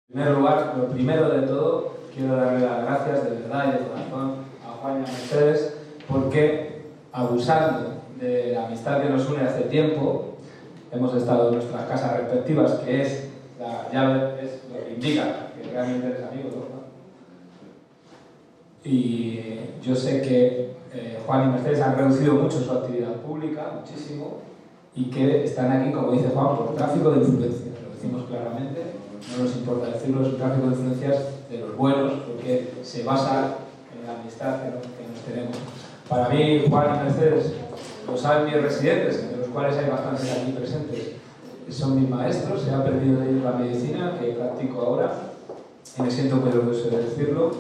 En primer lugar, lo primero de todo, quiero darle las gracias de verdad y de corazón a Juan y a Mercedes, porque abusando de la amistad que nos une hace tiempo, hemos estado en nuestras casas respectivas, que es la llave, es lo que indica que realmente eres amigo, ¿no? Y yo sé que Juan y Mercedes han reducido mucho su actividad pública, muchísimo, y que están aquí, como dice Juan, por tráfico de influencias. Lo decimos claramente, no nos importa decirlo, es un tráfico de influencias de los buenos, porque se basa en la amistad que nos tenemos. Para mí, Juan y Mercedes, lo saben mis residentes, entre los cuales hay bastantes aquí presentes, son mis maestros, he aprendido de ellos la medicina que practico ahora, y me siento muy orgulloso de decirlo.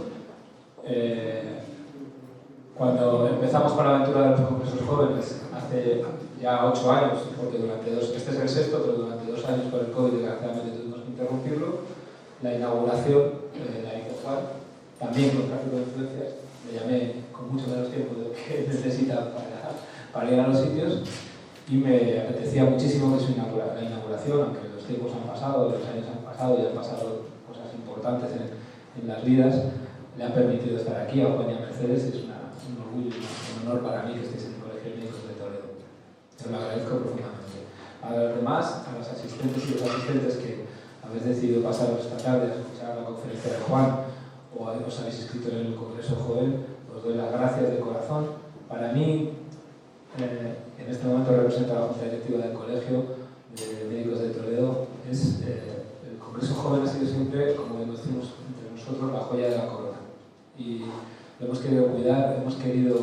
Cuando empezamos con la aventura de los congresos jóvenes hace ya 8 años, porque este es el sexto, pero durante 2 años por el COVID desgraciadamente tuvimos que interrumpirlo, la inauguración la hizo Juan, también con tráfico de influencias, le llamé con mucho menos tiempo de lo que necesita para ir a los sitios, y me apetecía muchísimo que la inauguración, aunque los tiempos han pasado, los años han pasado y han pasado cosas importantes en las vidas, le ha permitido estar aquí a Juan y a Mercedes. Es un orgullo y un honor para mí que estéis en el Colegio de Médicos de Toledo. Os lo agradezco profundamente. A los demás, a los asistentes y los asistentes que habéis decidido pasaros esta tarde a escuchar la conferencia de Juan o os habéis inscrito en el Congreso Joven, os doy las gracias de corazón. Para mí, en este momento representa la Junta Directiva del Colegio de Médicos de Toledo. El Congreso Joven ha sido siempre, como decimos entre nosotros, la joya de la corona. Y lo hemos querido cuidar, hemos querido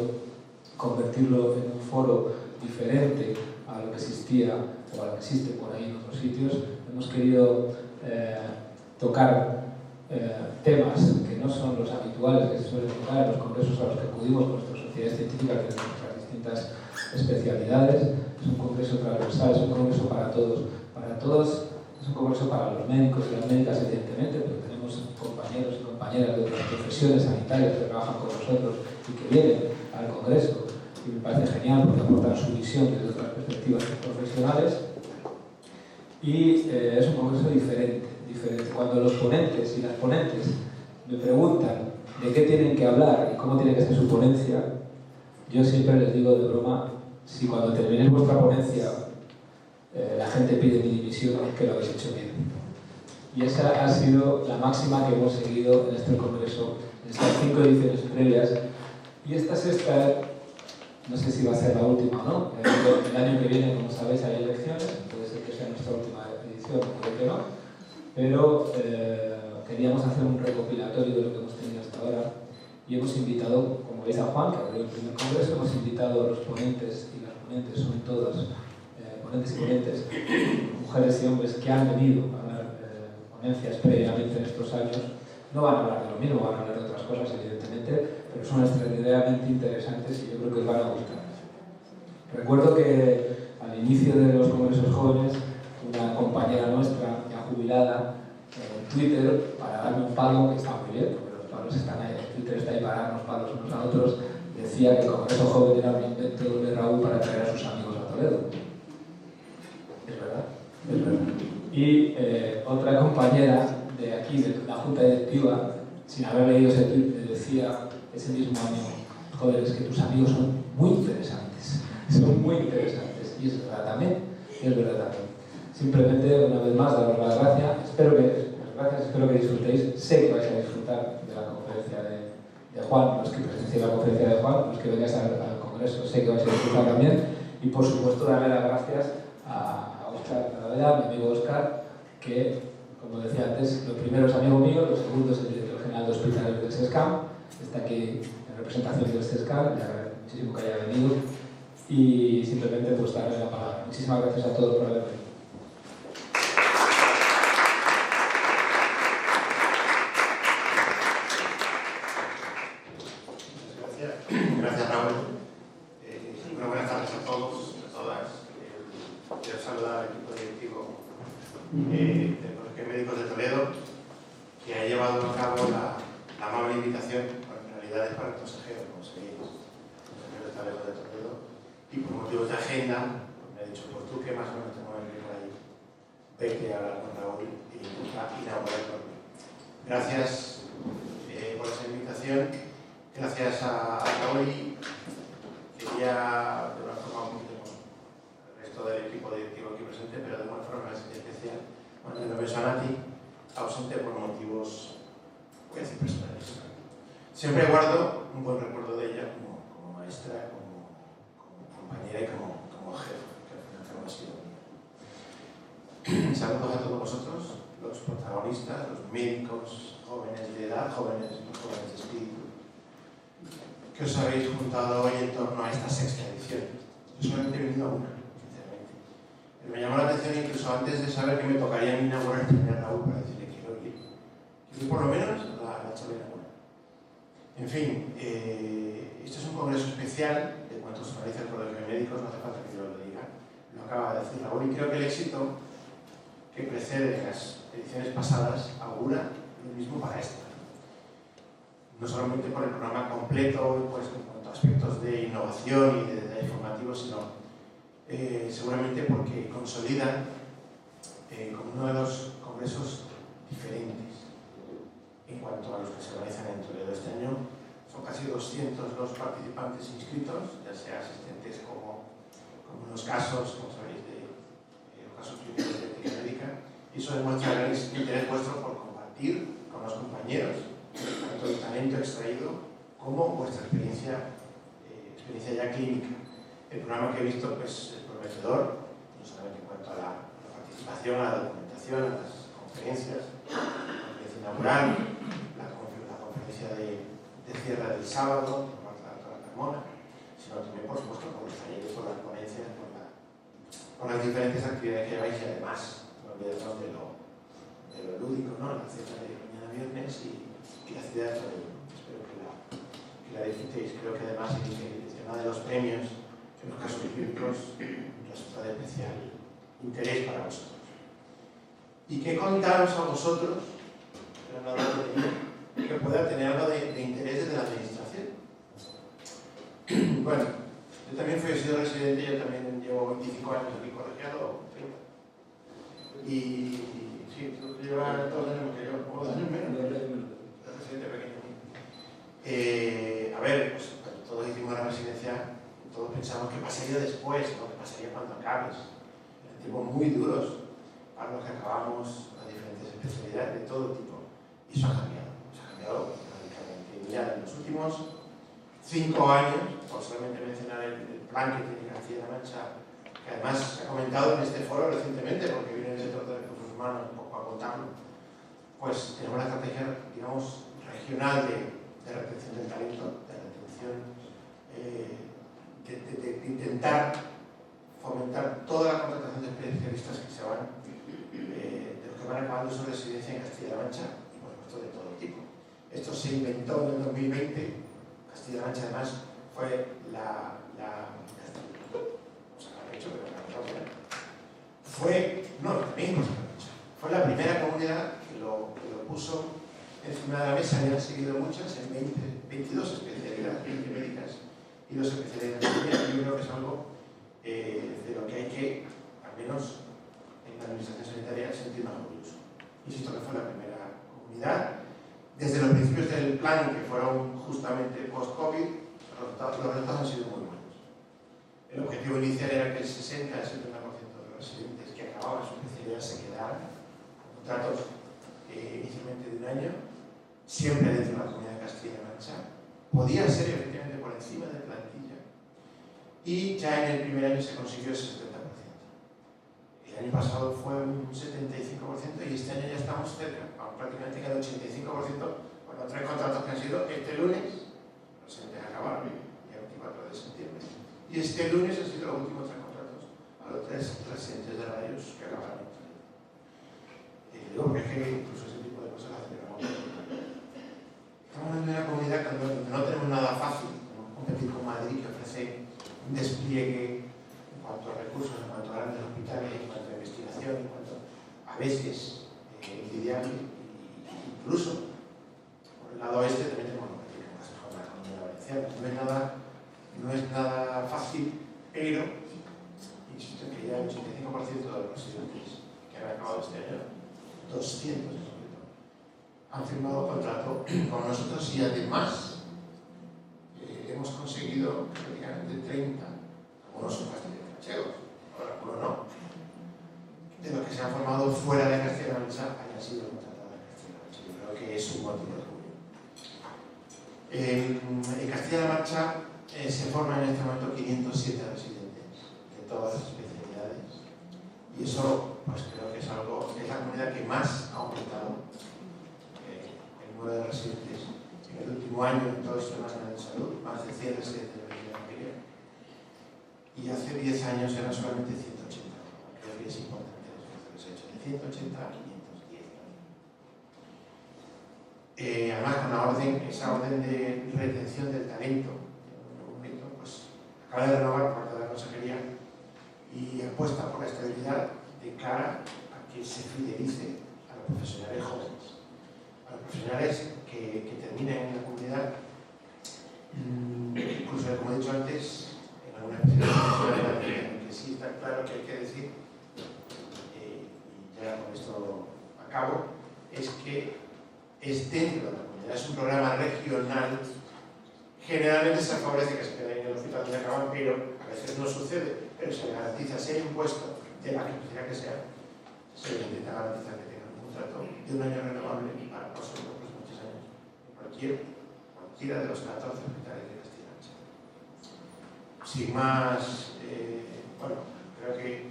convertirlo en un foro diferente a lo que existía o a lo que existe por ahí en otros sitios. Hemos querido tocar temas que no son los habituales que se suelen tocar en los congresos a los que acudimos con nuestras sociedades científicas de nuestras distintas especialidades. Es un congreso transversal, es un congreso para todos. Para todos es un congreso para los médicos y las médicas, evidentemente, pero tenemos compañeros y compañeras de otras profesiones sanitarias que trabajan con nosotros y que vienen al congreso, y me parece genial porque aportan su visión desde otras perspectivas profesionales. Y es un congreso diferente. Cuando los ponentes y las ponentes me preguntan de qué tienen que hablar y cómo tiene que ser su ponencia, yo siempre les digo de broma: si cuando terminéis vuestra ponencia la gente pide mi dimisión, es que lo habéis hecho bien. Y esa ha sido la máxima que hemos seguido en este congreso, en estas 5 ediciones previas. Y esta sexta, no sé si va a ser la última o no. El año que viene, como sabéis, hay elecciones, puede ser que sea nuestra última edición, puede que no. Pero queríamos hacer un recopilatorio de lo que hemos tenido hasta ahora. Y hemos invitado, como veis, a Juan, que abrió el primer congreso. Hemos invitado a los ponentes, y las ponentes son todas ponentes y ponentes, mujeres y hombres que han venido a dar ponencias previamente en estos años. No van a hablar de lo mismo, van a hablar de otras cosas, evidentemente, pero son extraordinariamente interesantes y yo creo que os van a gustar. Recuerdo que al inicio de los congresos jóvenes, una compañera nuestra, ya jubilada, en Twitter, para darme un palo, que está muy bien, porque los palos están ahí, Twitter está ahí para darnos palos unos a otros, decía que el congreso joven era un invento de Raúl para traer a sus amigos a Toledo. Es verdad, es verdad. Y otra compañera de aquí, de la Junta Directiva, sin haber leído ese tweet, me decía ese mismo año: joder, es que tus amigos son muy interesantes. Son muy interesantes. Y es verdad también. Es verdad también. Simplemente, una vez más, daros las gracias. Espero que disfrutéis. Sé que vais a disfrutar de la conferencia de Juan, los que presenciéis la conferencia de Juan, los que vengáis al congreso, sé que vais a disfrutar también. Y por supuesto, darle las gracias a Óscar Talavera, mi amigo Óscar, que, como decía antes, lo primero es amigo mío, lo segundo es el director general de hospitales del SESCAM, está aquí en representación del SESCAM, le agradezco muchísimo que haya venido y simplemente pues darle la palabra. Muchísimas gracias a todos por haber venido. Gracias Raúl. Buenas tardes a todos, a todas. Quiero saludar al equipo directivo del Colegio de Médicos de Toledo, que ha llevado a cabo la amable invitación, porque en realidad es para el consejero, como seguís, el consejero de Toledo de Toledo, y por motivos de agenda, me ha dicho: pues tú que más o menos te mueves por ahí, vete a hablar con Raúl y inaugurar el congreso. Gracias por esa invitación. Gracias a Raúl. Quería, de una forma muy el resto del equipo directivo aquí presente, pero de una forma especial, Manuel Sanati, ausente por motivos, voy a decir, personales. Siempre guardo un buen recuerdo de ella como maestra, como compañera y como jefe, que al final ha sido mía. Saludos a todos vosotros, los protagonistas, los médicos, jóvenes de edad, jóvenes de espíritu, que os habéis juntado hoy en torno a esta sexta edición. Yo solamente he venido a una, sinceramente. Pero me llamó la atención incluso antes de saber que me tocaría inaugurar el primer Raúl para decirle que quiero ir. Quiero ir por lo menos la chavera buena. En fin, esto es un congreso especial de cuanto se realiza el Colegio de Médicos, no hace falta que yo lo diga, lo acaba de decir Raúl, y creo que el éxito que precede las ediciones pasadas augura lo mismo para esta. No solamente por el programa completo pues, en cuanto a aspectos de innovación y de detalle formativo, sino seguramente porque consolidan como uno de los congresos diferentes en cuanto a los que se realizan en Toledo. Este año son casi 200 los participantes inscritos, ya sea asistentes como en los casos, como sabéis, de los casos clínicos de ética médica, y eso demuestra el gran interés vuestro por compartir con los compañeros tanto el talento extraído como vuestra experiencia ya clínica. El programa que he visto pues, es prometedor, no solamente en cuanto a la participación, a la documentación, a las conferencias, la conferencia inaugural, la conferencia de cierre del sábado, por la Carmona, sino también, por supuesto, por los talleres, por las ponencias, por las diferentes actividades que lleváis y además, no olvidemos de lo lúdico, ¿no? La cena de mañana viernes y la ciudad de Toledo. Espero que la disfrutéis. Creo que además el tema de los premios en los casos clínicos resulta de especial interés para vosotros. ¿Y qué contaros a vosotros, que pueda tener algo de interés desde la administración? Bueno, yo también he sido residente, yo también llevo 25 años aquí colegiado, 30. Y sí, tú llevas 2 años que yo, o 2 años menos. Pequeño. A ver, pues cuando todos hicimos la residencia, todos pensamos que pasaría después, ¿no? Que pasaría cuando acabes. Eran tiempos muy duros para los que acabamos las diferentes especialidades de todo tipo. Y eso ha cambiado radicalmente. Y mira, en los últimos 5 años, por solamente mencionar el plan que tiene Castilla-La Mancha, que además se ha comentado en este foro recientemente, porque viene el director de recursos humanos un poco a contarlo, pues tenemos la estrategia, digamos, regional de retención del talento, de retención, de intentar fomentar toda la contratación de especialistas que se van, de los que van acabando su residencia en Castilla-La Mancha y por supuesto de todo tipo. Esto se inventó en el 2020, Castilla-La Mancha además fue fue la primera comunidad que lo puso encima de la mesa, y han seguido muchas en 22 especialidades médicas y 2 especialidades de enfermería. Yo creo que es algo de lo que hay que, al menos en la administración sanitaria, sentirnos orgullosos. Insisto que fue la primera comunidad. Desde los principios del plan, que fueron justamente post-COVID, los resultados han sido muy buenos. El objetivo inicial era que el 60 al 70% de los residentes que acababan su especialidad se quedaran con contratos inicialmente de 1 año, siempre dentro de la comunidad de Castilla-La Mancha. Podía ser efectivamente por encima de plantilla. Y ya en el primer año se consiguió ese 70%. El año pasado fue un 75% y este año ya estamos cerca, prácticamente en el 85%, con los 3 contratos que han sido este lunes, los siguientes acabaron el 24 de septiembre, y este lunes han sido los últimos 3 contratos a los 3 residentes de radios que acabaron. Digo, porque es que incluso ese tipo de cosas las celebramos. Estamos en una comunidad donde no tenemos nada fácil, como competir con Madrid, que ofrece un despliegue en cuanto a recursos, en cuanto a grandes hospitales, en cuanto a investigación, en cuanto a veces envidiable, incluso por el lado oeste también tenemos que competir con la comunidad valenciana. No es nada fácil, pero insisto que ya el 85% de los residentes que han acabado este año, 200 en concreto, han firmado contrato con nosotros y además hemos conseguido prácticamente 30, algunos son bastante manchegos, algunos no, de los que se han formado fuera de Castilla-La Mancha hayan sido contratados en Castilla-La Mancha. Yo creo que es un motivo de orgullo. En Castilla-La Mancha se forman en este momento 507 residentes de todas las especialidades y eso pues creo que es la comunidad que más ha aumentado el número de residentes en el último año en todo el sistema nacional de salud, más de 100 residentes de medicina familiar, y hace 10 años eran solamente 180. Creo que es importante el esfuerzo que se ha hecho, de 180 a 510. Además, con esa orden de retención del talento, pues acaba de renovar por parte de la Consejería y apuesta por la estabilidad de cara a que se fidelice a los profesionales jóvenes, a los profesionales que terminen en la comunidad, incluso como he dicho antes, en alguna especialidad que sí está claro que hay que decir, y ya con esto acabo, es que es dentro de la comunidad, es un programa regional. Generalmente se favorece que se queden en el hospital donde acaban, pero a veces no sucede, pero se le garantiza, si hay un puesto de la especialidad que sea, se le intenta garantizar que tengan un contrato de un año renovable para los próximos 3 años en cualquiera de los 14 hospitales de Castilla-La Mancha. Sin más, bueno, creo que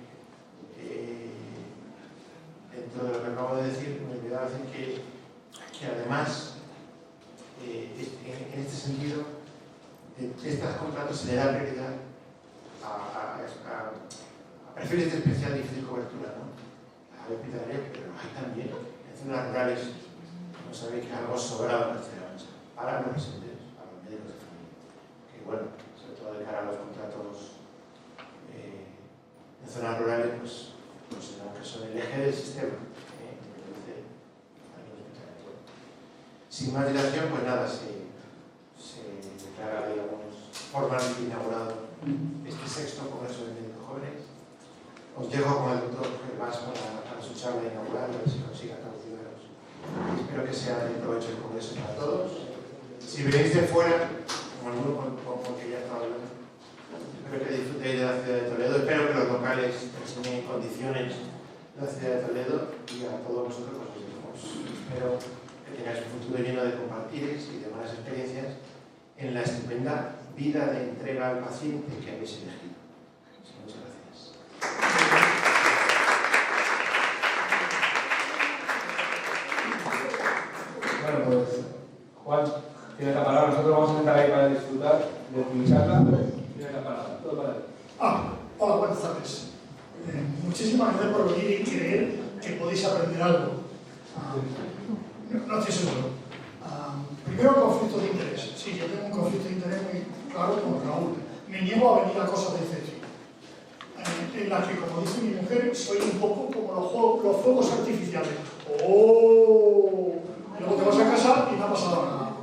dentro de lo que acabo de decir, me olvidaba decir que además, en este sentido, de estos contratos se le da prioridad a perfiles de especial difícil cobertura, ¿no? A la hospitalaria, pero hay también en zonas rurales, no sabéis que algo sobrado en Castilla-La Mancha, para los residentes, para los médicos de familia. Que bueno, sobre todo de cara a los contratos en zonas rurales, pues consideramos que son el eje del sistema. Sin más dilación, pues nada, se declara, digamos, formalmente inaugurado este 6º Congreso de Médicos Jóvenes. Os dejo con el doctor Gervás para su charla inaugural, a ver si consiga traduciros. Espero que sea de provecho el Congreso para todos. Si venís de fuera, como el grupo como que ya está hablando, espero que disfrutéis de la ciudad de Toledo, espero que los locales enseñen condiciones de la ciudad de Toledo y a todos vosotros os decimos, espero que tengáis un futuro lleno de compartires y de buenas experiencias en la estupenda vida de entrega al paciente que habéis elegido. Muchas gracias. Bueno, pues Juan tiene la palabra. Nosotros vamos a sentar ahí para disfrutar de tu charla, pero tiene la palabra. Todo para él. Hola, buenas tardes. Muchísimas gracias por venir y creer que podéis aprender algo. No estoy seguro. Primero, conflicto de interés. Sí, yo tengo un conflicto de interés muy claro con Raúl. Me niego a venir a cosas de CETRI, en la que, como dice mi mujer, soy un poco como los fuegos artificiales. ¡Oh! Luego te vas a casar y no ha pasado nada.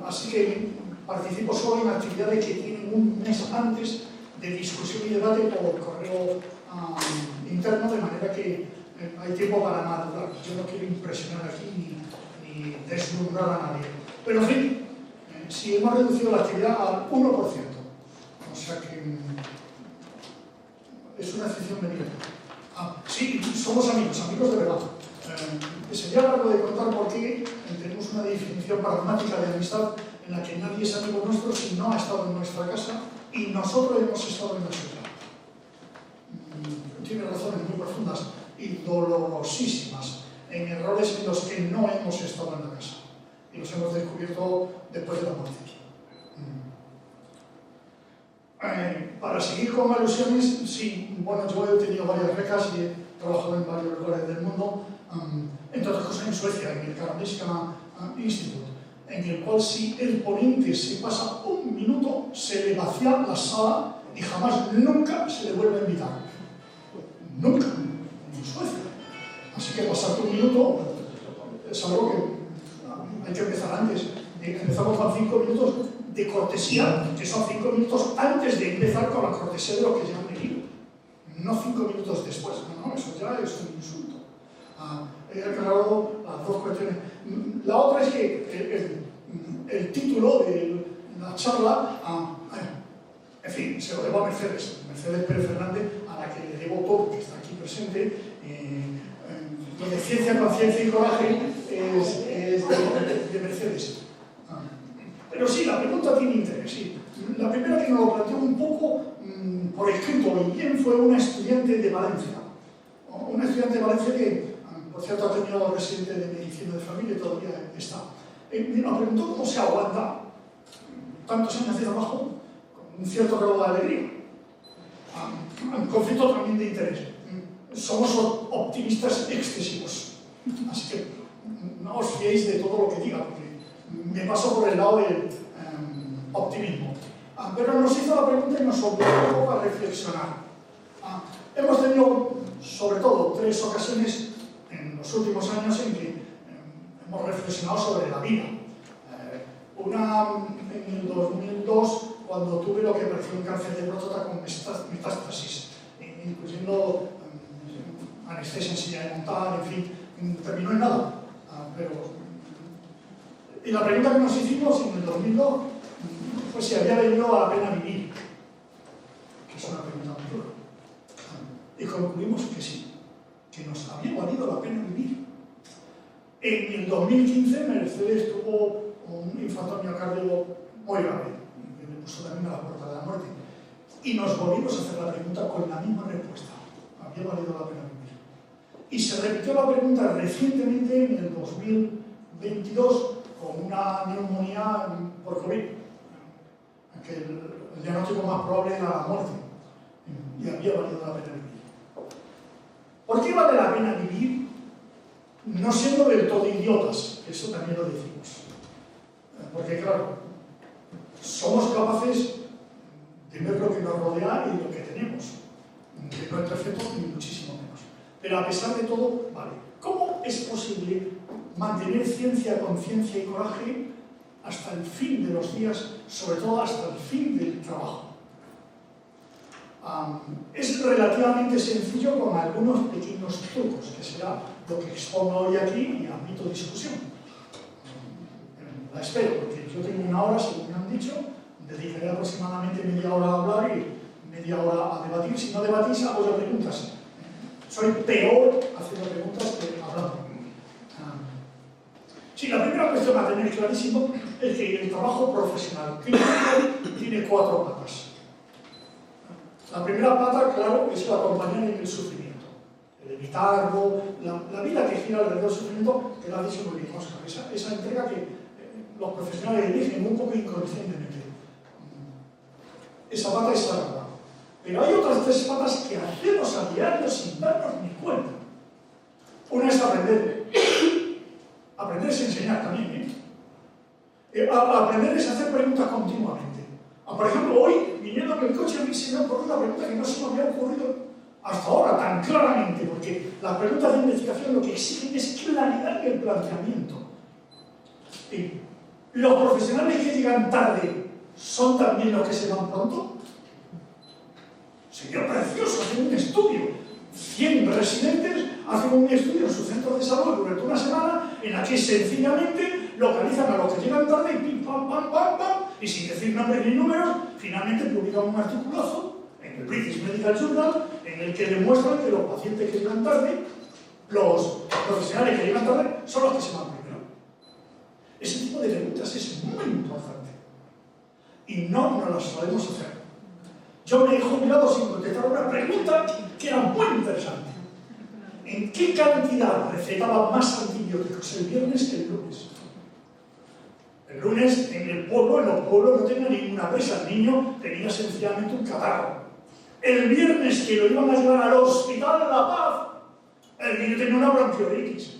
Así que participo solo en actividades que tienen un mes antes de discusión y debate por correo interno, de manera que hay tiempo para madurar. Yo no quiero impresionar aquí ni deslumbrar a nadie. Pero en fin, si hemos reducido la actividad al 1%, o sea que es una excepción venida. Sí, somos amigos de verdad. Sería largo de contar por qué tenemos una definición pragmática de amistad en la que nadie es amigo nuestro si no ha estado en nuestra casa y nosotros hemos estado en la suya. Tiene razones muy profundas y dolorosísimas en errores en los que no hemos estado en la casa y los hemos descubierto después de la muerte. Para seguir con alusiones, sí, bueno, yo he tenido varias becas y he trabajado en varios lugares del mundo, entre otras cosas en Suecia, en el Karolinska Institute, en el cual si el ponente se pasa un minuto, se le vacía la sala y jamás, nunca se le vuelve a invitar. Nunca, en Suecia. Así que pasarte un minuto es algo que hay que empezar antes. Empezamos con 5 minutos de cortesía, que son 5 minutos antes de empezar con la cortesía de lo que ya han venido. No 5 minutos después, no, eso ya es un insulto. He aclarado las dos cuestiones. La otra es que el título de la charla, en fin, se lo debo a Mercedes Pérez Fernández, a la que le debo todo, que está aquí presente. Lo de ciencia, conciencia y coraje es de Mercedes. Pero sí, la pregunta tiene interés, sí. La primera que nos lo planteó un poco por escrito y bien fue una estudiante de Valencia. Una estudiante de Valencia que, por cierto, ha terminado residente de medicina de familia y todavía está. Nos preguntó cómo se aguanta tantos años de trabajo con un cierto grado de alegría. Un conflicto también de interés. Somos optimistas excesivos, así que no os fiéis de todo lo que diga, porque me paso por el lado del optimismo. Pero nos hizo la pregunta y nos obligó un poco a reflexionar. Hemos tenido, sobre todo, 3 ocasiones en los últimos años en que hemos reflexionado sobre la vida. Una en el 2002, cuando tuve lo que parecía un cáncer de próstata con metástasis, incluyendo anestesia en silla de montar, en fin, terminó en nada. Y la pregunta que nos hicimos en el 2002 fue si había valido la pena vivir, que es una pregunta muy dura. Y concluimos que sí, que nos había valido la pena vivir. En el 2015 Mercedes tuvo un infarto miocardio muy grave, que le puso también a la puerta de la muerte. Y nos volvimos a hacer la pregunta con la misma respuesta. Había valido la pena vivir. Y se repitió la pregunta recientemente en el 2022 con una neumonía por COVID, que el diagnóstico más probable era la muerte. Y había valido la pena vivir. ¿Por qué vale la pena vivir? No siendo del todo idiotas, eso también lo decimos. Porque claro, somos capaces de ver lo que nos rodea y lo que tenemos. Que no es perfecto ni muchísimo menos. Pero a pesar de todo, vale. ¿Cómo es posible mantener ciencia, conciencia y coraje hasta el fin de los días, sobre todo hasta el fin del trabajo? Es relativamente sencillo con algunos pequeños trucos, que será lo que expongo hoy aquí y admito discusión. La espero, porque yo tengo 1 hora, según me han dicho, dedicaré aproximadamente media hora a hablar y media hora a debatir. Si no debatís, hago yo preguntas. Soy peor haciendo preguntas que hablando. Sí, la primera cuestión a tener clarísimo es que el trabajo profesional clínico tiene 4 patas. La primera pata, claro, es el acompañar en el sufrimiento, el evitarlo, la vida que gira alrededor del sufrimiento, que lo ha dicho muy bien Oscar, esa entrega que los profesionales eligen un poco inconscientemente. Esa pata es sagrada. Pero hay otras 3 patas que hacemos a diario sin darnos ni cuenta. Una es aprender. Aprender es enseñar también, aprender es hacer preguntas continuamente. Por ejemplo, hoy, viniendo en el coche, a mí se me ha ocurrido una pregunta que no se me había ocurrido hasta ahora tan claramente, porque las preguntas de investigación lo que exigen es claridad en el planteamiento. ¿Los profesionales que llegan tarde son también los que se van pronto? Sería precioso hacer un estudio. 100 residentes hacen un estudio en su centro de salud durante una semana en la que sencillamente localizan a los que llegan tarde y pim, pam, pam, pam, pam, y sin decir nombres ni números, finalmente publican un articulazo en el British Medical Journal en el que demuestran que los pacientes que llegan tarde, los profesionales que llegan tarde, son los que se van primero. Ese tipo de preguntas es muy importante y no nos las sabemos hacer. Yo me he jubilado sin contestar una pregunta que era muy interesante. ¿En qué cantidad recetaban más antibióticos el viernes que el lunes? El lunes en el pueblo, en los pueblos no tenía ninguna presa, el niño tenía sencillamente un catarro. El viernes que lo iban a llevar al hospital La Paz, el niño tenía una bronquiolitis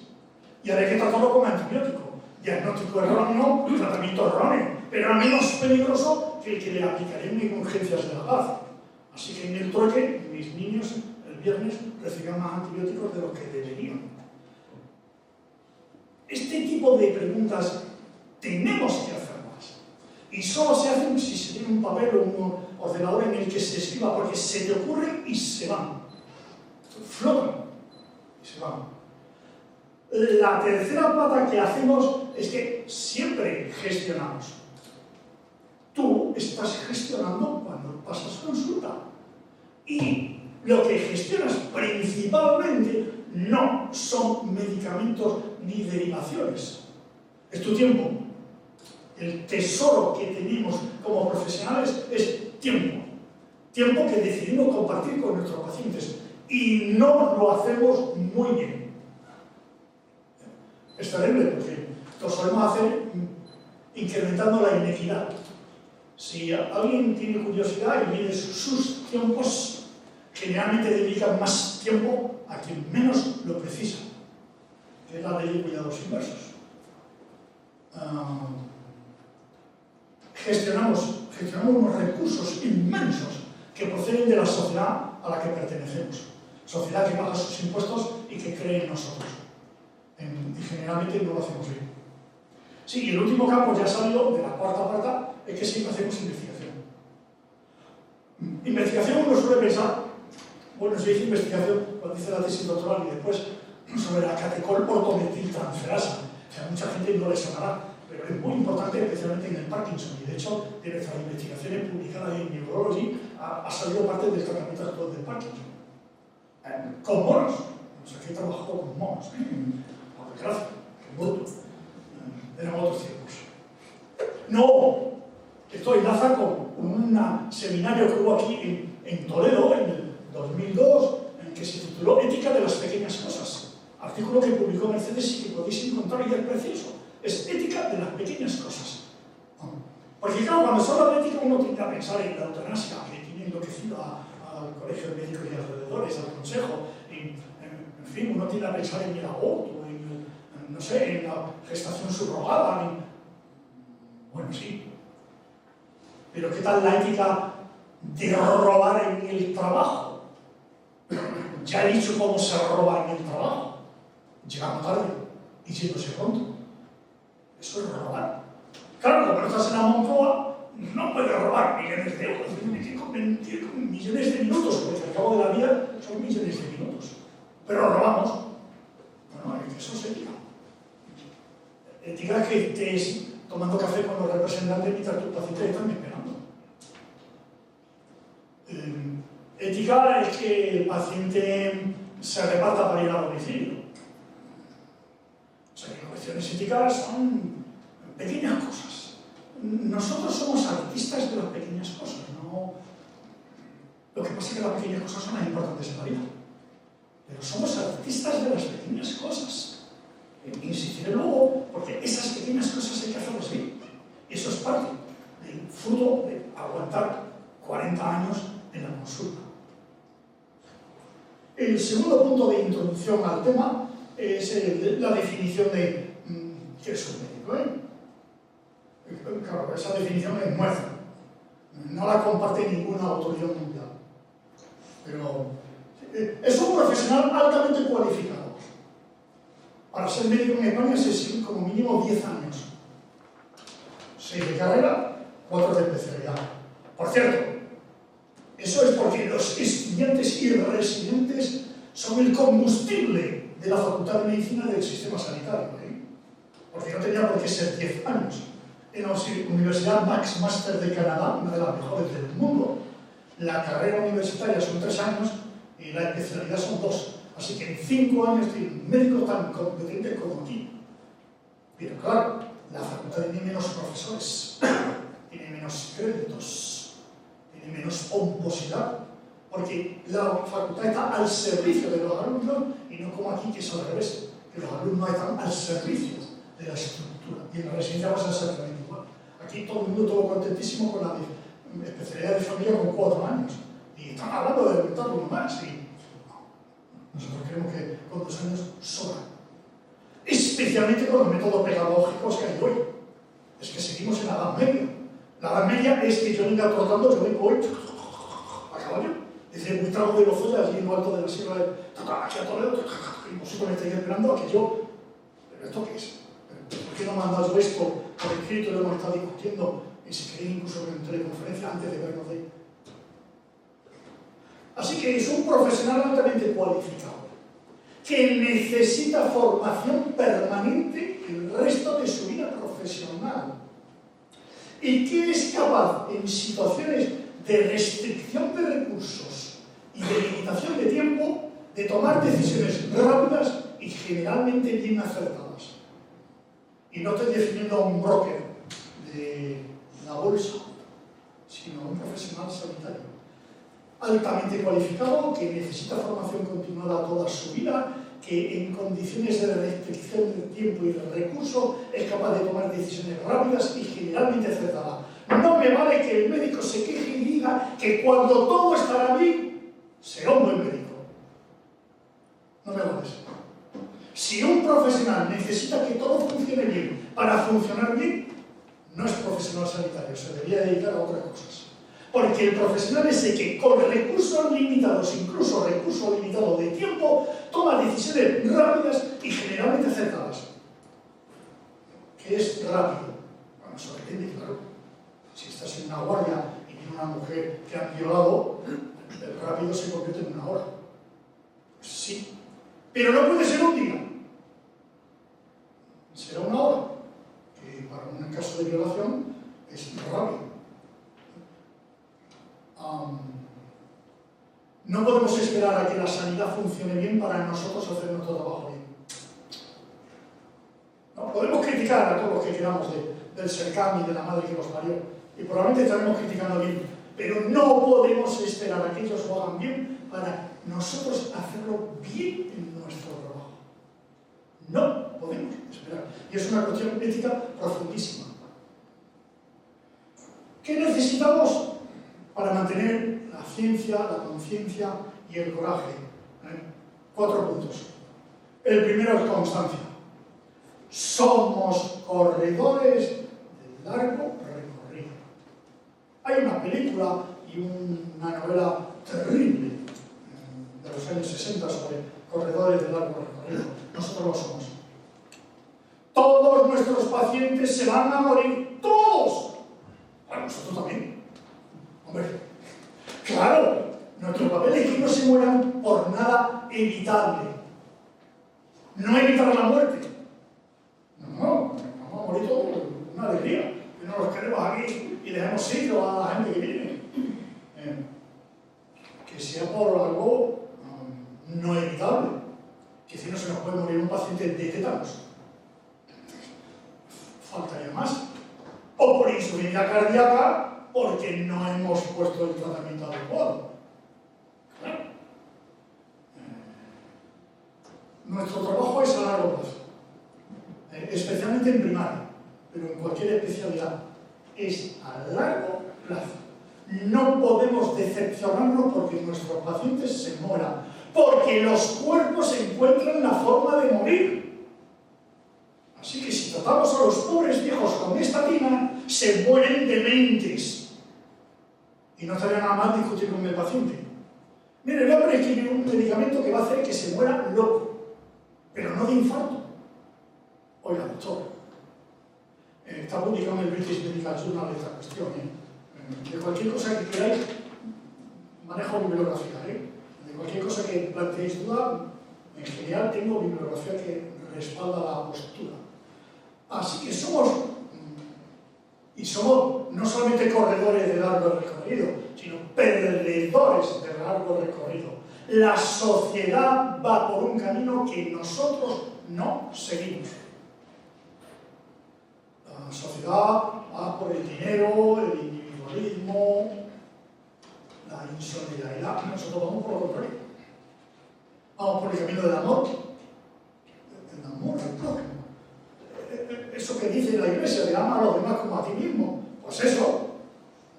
y había que tratarlo con antibiótico. Diagnóstico erróneo, tratamiento erróneo, pero era menos peligroso que el que le aplicarían en urgencias de La Paz. Así que en el trueque, mis niños el viernes recibían más antibióticos de lo que deberían. Este tipo de preguntas tenemos que hacerlas. Y solo se hacen si se tiene un papel o un ordenador en el que se escriba, porque se te ocurren y se van. Flotan y se van. La tercera pata que hacemos es que siempre gestionamos. Tú estás gestionando cuando pasas consulta. Y lo que gestionas principalmente no son medicamentos ni derivaciones. Es tu tiempo. El tesoro que tenemos como profesionales es tiempo. Tiempo que decidimos compartir con nuestros pacientes. Y no lo hacemos muy bien. Es terrible porque lo solemos hacer incrementando la inequidad. Si alguien tiene curiosidad y mide sus tiempos, generalmente dedican más tiempo a quien menos lo precisa, que es la ley de cuidados inversos. Gestionamos unos recursos inmensos que proceden de la sociedad a la que pertenecemos. Sociedad que paga sus impuestos y que cree en nosotros. Y generalmente no lo hacemos bien. Sí, y el último campo ya salió de la cuarta pata, es que siempre hacemos investigación. Investigación uno suele pensar, bueno, se dice investigación cuando dice la tesis doctoral y después sobre la catecol ortometiltransferasa, que a mucha gente no le sonará, pero es muy importante, especialmente en el Parkinson, y de hecho, de nuestras investigaciones publicadas en Neurology, ha salido parte del tratamiento actual del Parkinson. Con monos, o sea, que he trabajado con monos, por desgracia, que bruto. Eran otros tiempos. No, esto enlaza con un seminario que hubo aquí en Toledo en el 2002, en que se tituló Ética de las pequeñas cosas. Artículo que publicó Mercedes y que podéis encontrar y es precioso. Es ética de las pequeñas cosas. Porque claro, cuando se habla de ética uno tiende a pensar en la eutanasia, que tiene enloquecido al Colegio de Médicos y alrededores, al Consejo, en fin, uno tiende a pensar en el aborto, no sé, en la gestación subrogada. Bueno, sí. Pero ¿qué tal la ética de robar en el trabajo? Ya he dicho cómo se roba en el trabajo. Llegando tarde y yéndose pronto. Eso es robar. Claro, como no estás en la Moncloa, no puedes robar millones de euros, millones de minutos, porque al cabo de la vida son millones de minutos. Pero robamos. Bueno, eso es ética. Ética que estés tomando café con los representantes mientras tus pacientes están esperando. Ética es que el paciente se reparta para ir al domicilio. O sea, que las cuestiones éticas son pequeñas cosas. Nosotros somos artistas de las pequeñas cosas, ¿no? Lo que pasa es que las pequeñas cosas son más importantes en la vida. Pero somos artistas de las pequeñas cosas. Insistiré luego, porque esas pequeñas cosas hay que hacerlas bien. Y eso es parte del fruto de aguantar 40 años en la consulta. El segundo punto de introducción al tema es la definición de ¿qué es un médico? Claro, esa definición es nueva. No la comparte ninguna autoridad mundial. Pero es un profesional altamente cualificado. Para ser médico en España se exigen como mínimo 10 años. 6 de carrera, 4 de especialidad. Por cierto, eso es porque los estudiantes y residentes son el combustible de la Facultad de Medicina del sistema sanitario. Porque no tenía por qué ser 10 años. En la Universidad Max Master de Canadá, una de las mejores del mundo, la carrera universitaria son 3 años y la especialidad son 2. Así que en 5 años tiene un médico tan competente como aquí. Pero claro, la facultad tiene menos profesores, tiene menos créditos, tiene menos pomposidad, porque la facultad está al servicio de los alumnos y no como aquí, que es al revés, que los alumnos están al servicio de la estructura. Y en la residencia va a ser exactamente igual. Aquí todo el mundo estuvo contentísimo con la especialidad de familia con 4 años. Y están hablando de aumentar uno más. Y nosotros creemos que con 2 años sobra. Especialmente con los métodos pedagógicos que hay hoy. Es que seguimos en la Edad Media. La Edad Media es que yo venga trotando, yo vengo hoy a caballo. Desde muy trago de Lozoya, allí en lo alto de la sierra de aquí a Toledo, y vosotros me estáis esperando a que yo. ¿Pero esto qué es? ¿Por qué no me han dado esto por escrito y lo hemos estado discutiendo? Y si queréis incluso en teleconferencia antes de vernos de ahí. Así que es un profesional altamente cualificado, que necesita formación permanente el resto de su vida profesional y que es capaz en situaciones de restricción de recursos y de limitación de tiempo de tomar decisiones rápidas y generalmente bien acertadas. Y no estoy definiendo a un broker de la bolsa, sino a un profesional sanitario altamente cualificado, que necesita formación continuada toda su vida, que en condiciones de restricción de tiempo y de recursos es capaz de tomar decisiones rápidas y generalmente acertadas. No me vale que el médico se queje y diga que cuando todo estará bien, será un buen médico. No me vale eso. Si un profesional necesita que todo funcione bien para funcionar bien, no es profesional sanitario, se debería dedicar a otras cosas. Porque el profesional es el que con recursos limitados, incluso recursos limitados de tiempo, toma decisiones rápidas y generalmente acertadas. ¿Qué es rápido? Bueno, eso depende, claro. Si estás en una guardia y viene una mujer que han violado, el rápido se convierte en una hora. Sí. Pero no puede ser un día. Será una hora, que para un caso de violación es rápido. No podemos esperar a que la sanidad funcione bien para nosotros hacer nuestro trabajo bien. No, podemos criticar a todos los que queramos del CERCAM y de la madre que nos parió, y probablemente estaremos criticando bien, pero no podemos esperar a que ellos lo hagan bien para nosotros hacerlo bien en nuestro trabajo. No podemos esperar. Y es una cuestión ética profundísima. ¿Qué necesitamos para mantener la ciencia, la conciencia y el coraje? 4 puntos. El primero es constancia. Somos corredores de largo recorrido. Hay una película y una novela terrible de los años 60 sobre corredores de largo recorrido. Nosotros lo somos. Todos nuestros pacientes se van a morir. ¡Todos! Bueno, nosotros también. Hombre, claro, nuestro papel es que no se mueran por nada evitable. No evitar la muerte. No, vamos a morir todos, una alegría. Que no los queremos aquí y dejemos sitio a la gente que viene. Que sea por algo no evitable. Que si no se nos puede morir un paciente de tétanos. Faltaría más. O por insuficiencia cardíaca, porque no hemos puesto el tratamiento adecuado. Claro. Nuestro trabajo es a largo plazo, especialmente en primaria, pero en cualquier especialidad, es a largo plazo. No podemos decepcionarnos porque nuestros pacientes se mueran, porque los cuerpos encuentran la forma de morir. Así que si tratamos a los pobres viejos con estatina, se mueren dementes. Y no estaría nada mal discutir con el paciente. Mire, le voy a prescribir un medicamento que va a hacer que se muera loco, pero no de infarto. Oiga, doctor, está publicado en el British Medical Journal esta cuestión. De cualquier cosa que queráis, manejo bibliografía. De cualquier cosa que planteéis duda, en general tengo bibliografía que respalda la postura. Así que somos no solamente corredores de largo recorrido, sino perdedores de largo recorrido. La sociedad va por un camino que nosotros no seguimos. La sociedad va por el dinero, el individualismo, la insolidaridad. Nosotros vamos por lo contrario. Vamos por el camino del amor. El amor al prójimo. Eso que dice la Iglesia, de ama a los demás como a ti mismo. Pues eso,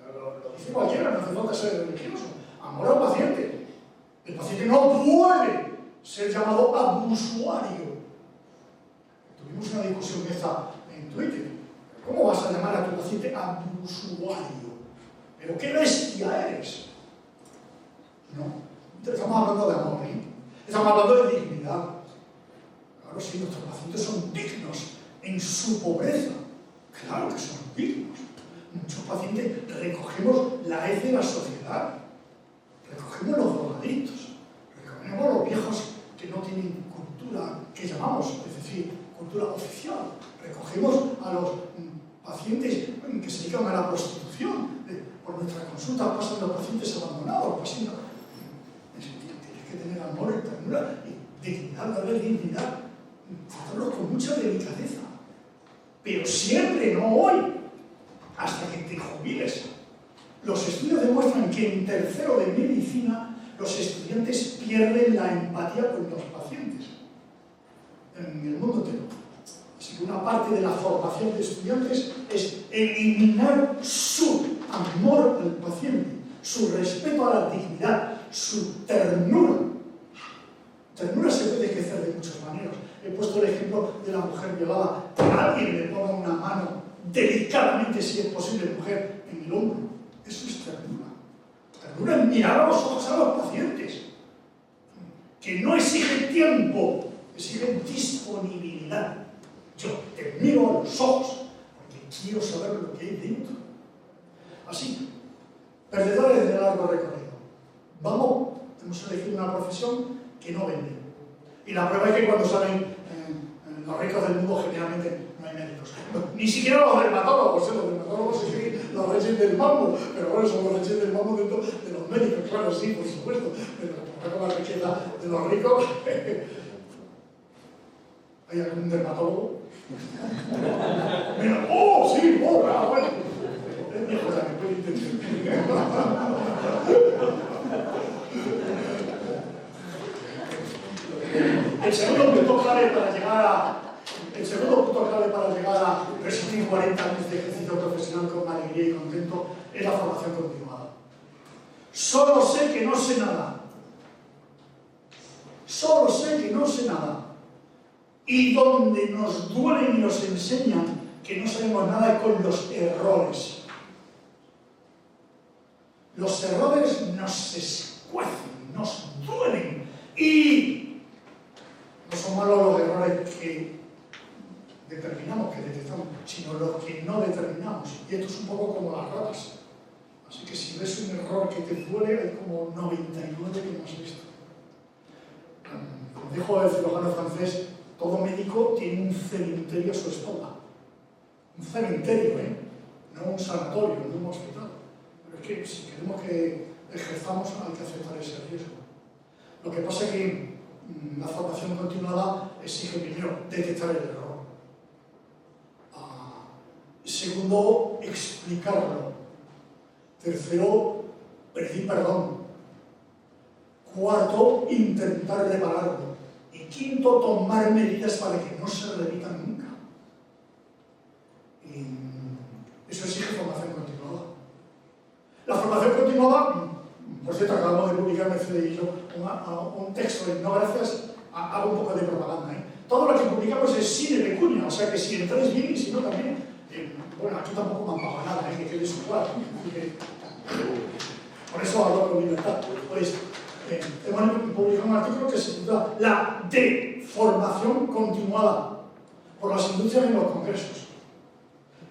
lo dice cualquiera, no hace falta ser religioso. Amor al paciente. El paciente no puede ser llamado abusuario. Tuvimos una discusión en Twitter. ¿Cómo vas a llamar a tu paciente abusuario? ¿Pero qué bestia eres? No, estamos hablando de amor, estamos hablando de dignidad. Claro, sí, nuestros pacientes son dignos en su pobreza. Claro que son dignos. Muchos pacientes recogemos la hez de la sociedad. Recogemos los drogadictos. Recogemos los viejos que no tienen cultura que llamamos, es decir, cultura oficial. Recogemos a los pacientes que se dedican a la prostitución. Por nuestra consulta pasan los pacientes abandonados, pasan. Tienes que tener amor y ternura y dignidad, darle dignidad, tratarlos con mucha delicadeza. Pero siempre, no hoy, hasta que te jubiles. Los estudios demuestran que en tercero de medicina los estudiantes pierden la empatía con los pacientes en el mundo entero. Así que una parte de la formación de estudiantes es eliminar su amor al paciente, su respeto a la dignidad, su ternura. Ternura se puede ejercer de muchas maneras. He puesto el ejemplo de la mujer violada. Que alguien le ponga una mano delicadamente, si es posible, mujer, en el hombro. Eso es ternura. Ternura es mirar a los ojos a los pacientes. Que no exige tiempo, exige disponibilidad. Yo te miro a los ojos porque quiero saber lo que hay dentro. Así, perdedores de largo recorrido. Vamos, hemos elegido una profesión que no vende. Y la prueba es que cuando salen los ricos del mundo generalmente no hay médicos. Ni siquiera los dermatólogos, los dermatólogos siguen los reyes del mambo, pero bueno, son los reyes del mambo dentro de los médicos, claro, sí, por supuesto, pero con la riqueza de los ricos. ¿Hay algún dermatólogo? Mira, ¡oh, sí! ¡Oh, bueno! Es viejo, ya me puede entender. El segundo punto clave para llegar a resistir 40 años de ejercicio profesional con alegría y contento es la formación continuada. Solo sé que no sé nada. Solo sé que no sé nada. Y donde nos duelen y nos enseñan que no sabemos nada es con los errores. Los errores nos escuecen, nos duelen y no son malos los errores que determinamos, que detectamos, sino los que no determinamos. Y esto es un poco como las ratas. Así que si ves un error que te duele, hay como 99 que no has visto. Como dijo el cirujano francés, todo médico tiene un cementerio a su espalda. Un cementerio, no un sanatorio, no un hospital. Pero es que si queremos que ejerzamos hay que aceptar ese riesgo. Lo que pasa es que la formación continuada exige primero detectar el error. Segundo, explicarlo. Tercero, pedir perdón. Cuarto, intentar repararlo. Y quinto, tomar medidas para que no se repitan nunca. Y eso exige formación continuada. La formación continuada, por cierto, acabamos de publicar Mercedes y yo un texto en No Gracias, hago un poco de propaganda. Todo lo que publicamos es sin pecunia, o sea que si entráis bien y si no también. Bueno, aquí tampoco me han pagado nada, que quede su cual. Por eso hablo con libertad. Pues, hemos publicado un artículo que se titula La deformación continuada por las industrias en los congresos.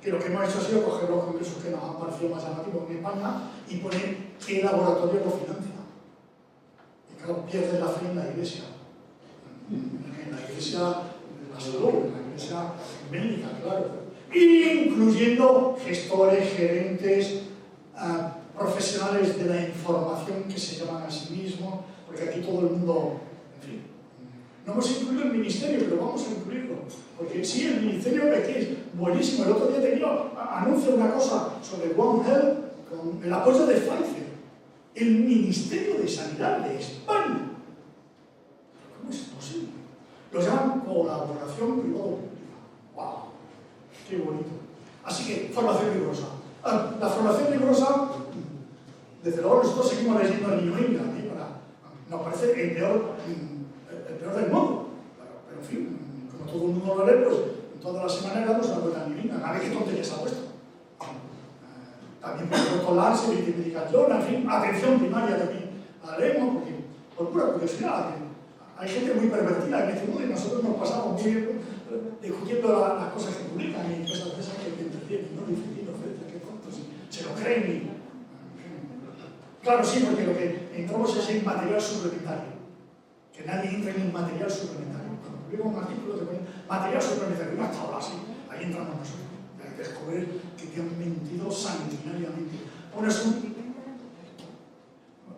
Que lo que hemos hecho ha sido coger los congresos que nos han parecido más llamativos en España y poner qué laboratorio lo financia. Y claro, pierdes la fe en la iglesia. En la iglesia de la salud, en la iglesia médica, claro. Incluyendo gestores, gerentes, profesionales de la información que se llaman a sí mismos, porque aquí todo el mundo, en fin, no hemos incluido el ministerio, pero vamos a incluirlo, porque sí, el ministerio de aquí es buenísimo. El otro día tenía anuncio una cosa sobre One Health con el apoyo de Pfizer, el Ministerio de Sanidad de España. ¿Cómo es posible? Lo llaman colaboración privado-pública. ¡Wow! ¡Qué bonito! Así que, formación rigurosa. La formación rigurosa, desde luego nosotros seguimos leyendo el New England, nos parece el peor del mundo. Pero en fin, como todo el mundo lo lee, pues todas las semanas le damos una vuelta al New England. A ver qué tontería se ha puesto. También por supuesto Lance, Medicación, en fin, atención primaria también la leemos, porque por pura curiosidad. Hay gente muy pervertida en este mundo y nosotros nos pasamos muy bien discutiendo las cosas que publican y cosas de esas que te entretienen, ¿no? Dicen, qué tontos, se lo creen y... Claro, sí, porque lo que entramos es en material suplementario. Que nadie entre en el material suplementario. publica un artículo, te pone material suplementario, una tabla así, ahí entramos nosotros. Hay que descubrir que te han mentido sanguinariamente.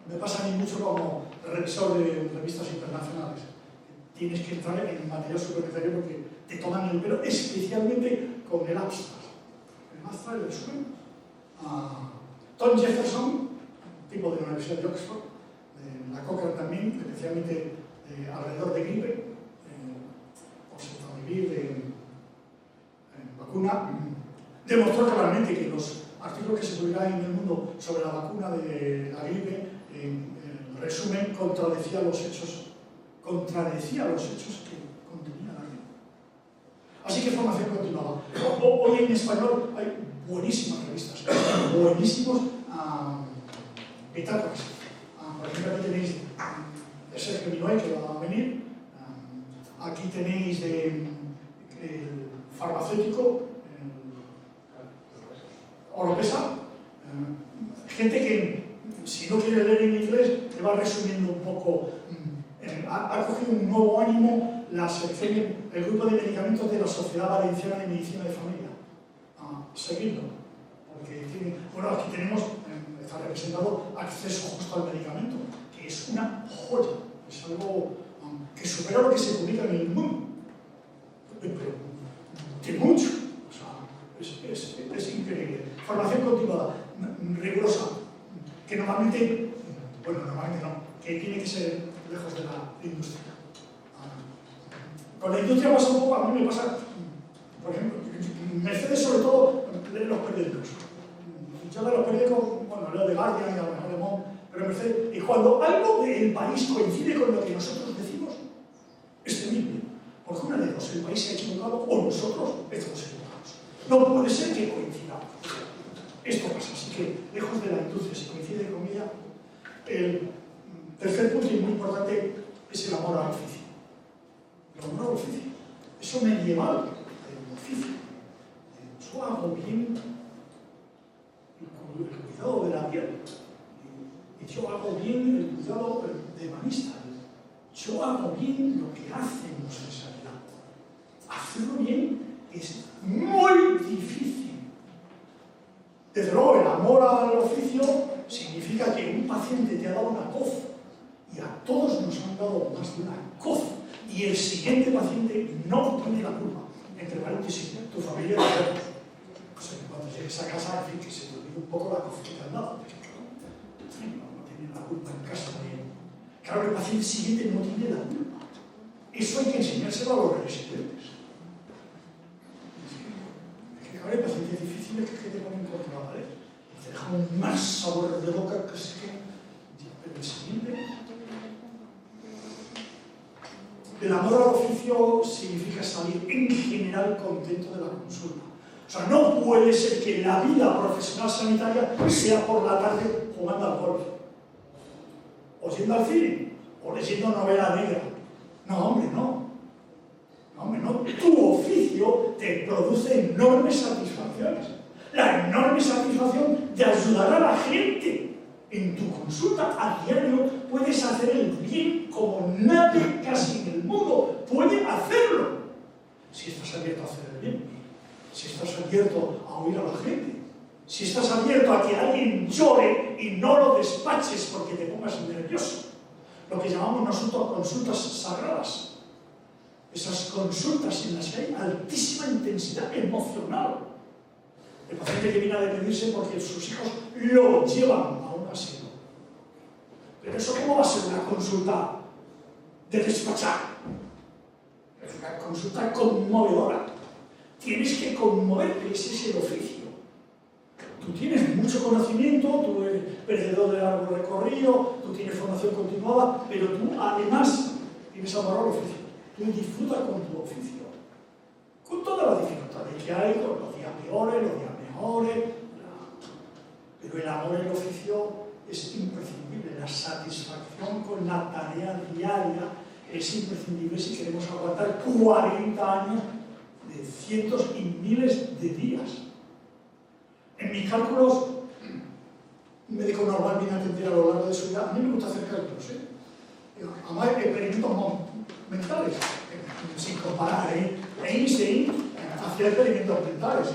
Me pasa a mí mucho como revisor de revistas internacionales. Tienes que entrar en material suplementario porque te toman el pelo, especialmente con el abstract. El abstract, el resumen. Tom Jefferson, tipo de la Universidad de Oxford, de la Cochrane también, especialmente alrededor de gripe, oseltamivir, vacuna, demostró claramente que los artículos que se publicaban en el mundo sobre la vacuna de la gripe, en resumen, contradecía los hechos que contenía la gripe. Así que formación continuada. Hoy en español hay buenísimas revistas, buenísimos bitácoras. Por ejemplo, aquí tenéis de Sergio Minuet, que va a venir. Aquí tenéis de farmacéutico, Oropesa. Gente que, si no quiere leer en inglés, te va resumiendo un poco. Ha cogido un nuevo ánimo la sección, el grupo de medicamentos de la Sociedad Valenciana de Medicina de Familia. Seguidlo. Porque tiene, bueno, aquí tenemos, está representado acceso justo al medicamento, que es una joya, es algo que supera lo que se publica en el mundo. Pero tiene mucho, o sea, es increíble. Formación continuada, rigurosa, que normalmente no, que tiene que ser lejos de la industria. Con la industria pasa un poco, a mí me pasa, por ejemplo, Mercedes sobre todo lee los periódicos. Yo de los periódicos, bueno, leo The Guardian y a lo mejor Le Monde, pero Mercedes, y cuando algo del país coincide con lo que nosotros decimos, es temible. Porque una de dos, el país se ha equivocado o nosotros estamos equivocados. No puede ser que coincidamos. Esto pasa, así que lejos de la industria, si coincide con ella, el tercer punto y muy importante es el amor al oficio. El amor al oficio. Eso medieval del oficio. Yo hago bien el cuidado de la piel. Y yo hago bien el cuidado de banista. Yo hago bien lo que hacen los en sanidad. Hacerlo bien es muy difícil. Desde luego, el amor al oficio significa que un paciente te ha dado una coz y a todos nos han dado más de una coz y el siguiente paciente no tiene la culpa. Entre paréntesis, tu familia de perros. O sea, cuando llegues a casa, en fin, que se te olvide un poco la coz que te han dado. No tiene la culpa en casa de... Claro, el paciente siguiente no tiene la culpa. Eso hay que enseñárselo a los residentes. Es que claro, hay pacientes difíciles que te ponen contra la pared. Y te dejan un mal sabor de boca que es que... Pero el siguiente... El amor al oficio significa salir en general contento de la consulta. O sea, no puede ser que la vida profesional sanitaria sea por la tarde jugando al golf, o yendo al cine, o leyendo novela negra. No, hombre, no. No, hombre, no. Tu oficio te produce enormes satisfacciones. La enorme satisfacción de ayudar a la gente. En tu consulta a diario puedes hacer el bien como nadie casi en el mundo puede hacerlo. Si estás abierto a hacer el bien, si estás abierto a oír a la gente, si estás abierto a que alguien llore y no lo despaches porque te pongas nervioso. Lo que llamamos nosotros consultas sagradas. Esas consultas en las que hay altísima intensidad emocional. El paciente que viene a despedirse porque sus hijos lo llevan a un asilo. Pero eso, ¿cómo va a ser una consulta de despachar? Es una consulta conmovedora. Tienes que conmoverte, ese es el oficio. Tú tienes mucho conocimiento, tú eres perdedor de largo recorrido, tú tienes formación continuada, pero tú además tienes amor al oficio. Tú disfrutas con tu oficio. Con todas las dificultades que hay, con los días peores, los días mejores. Pero el amor al oficio es imprescindible. La satisfacción con la tarea diaria es imprescindible si queremos aguantar 40 años de cientos y miles de días. En mis cálculos, un médico normal viene a atender a lo largo de su vida. A mí me gusta hacer cálculos, Además, experimentos mentales. sin comparar, Einstein hacía experimentos mentales,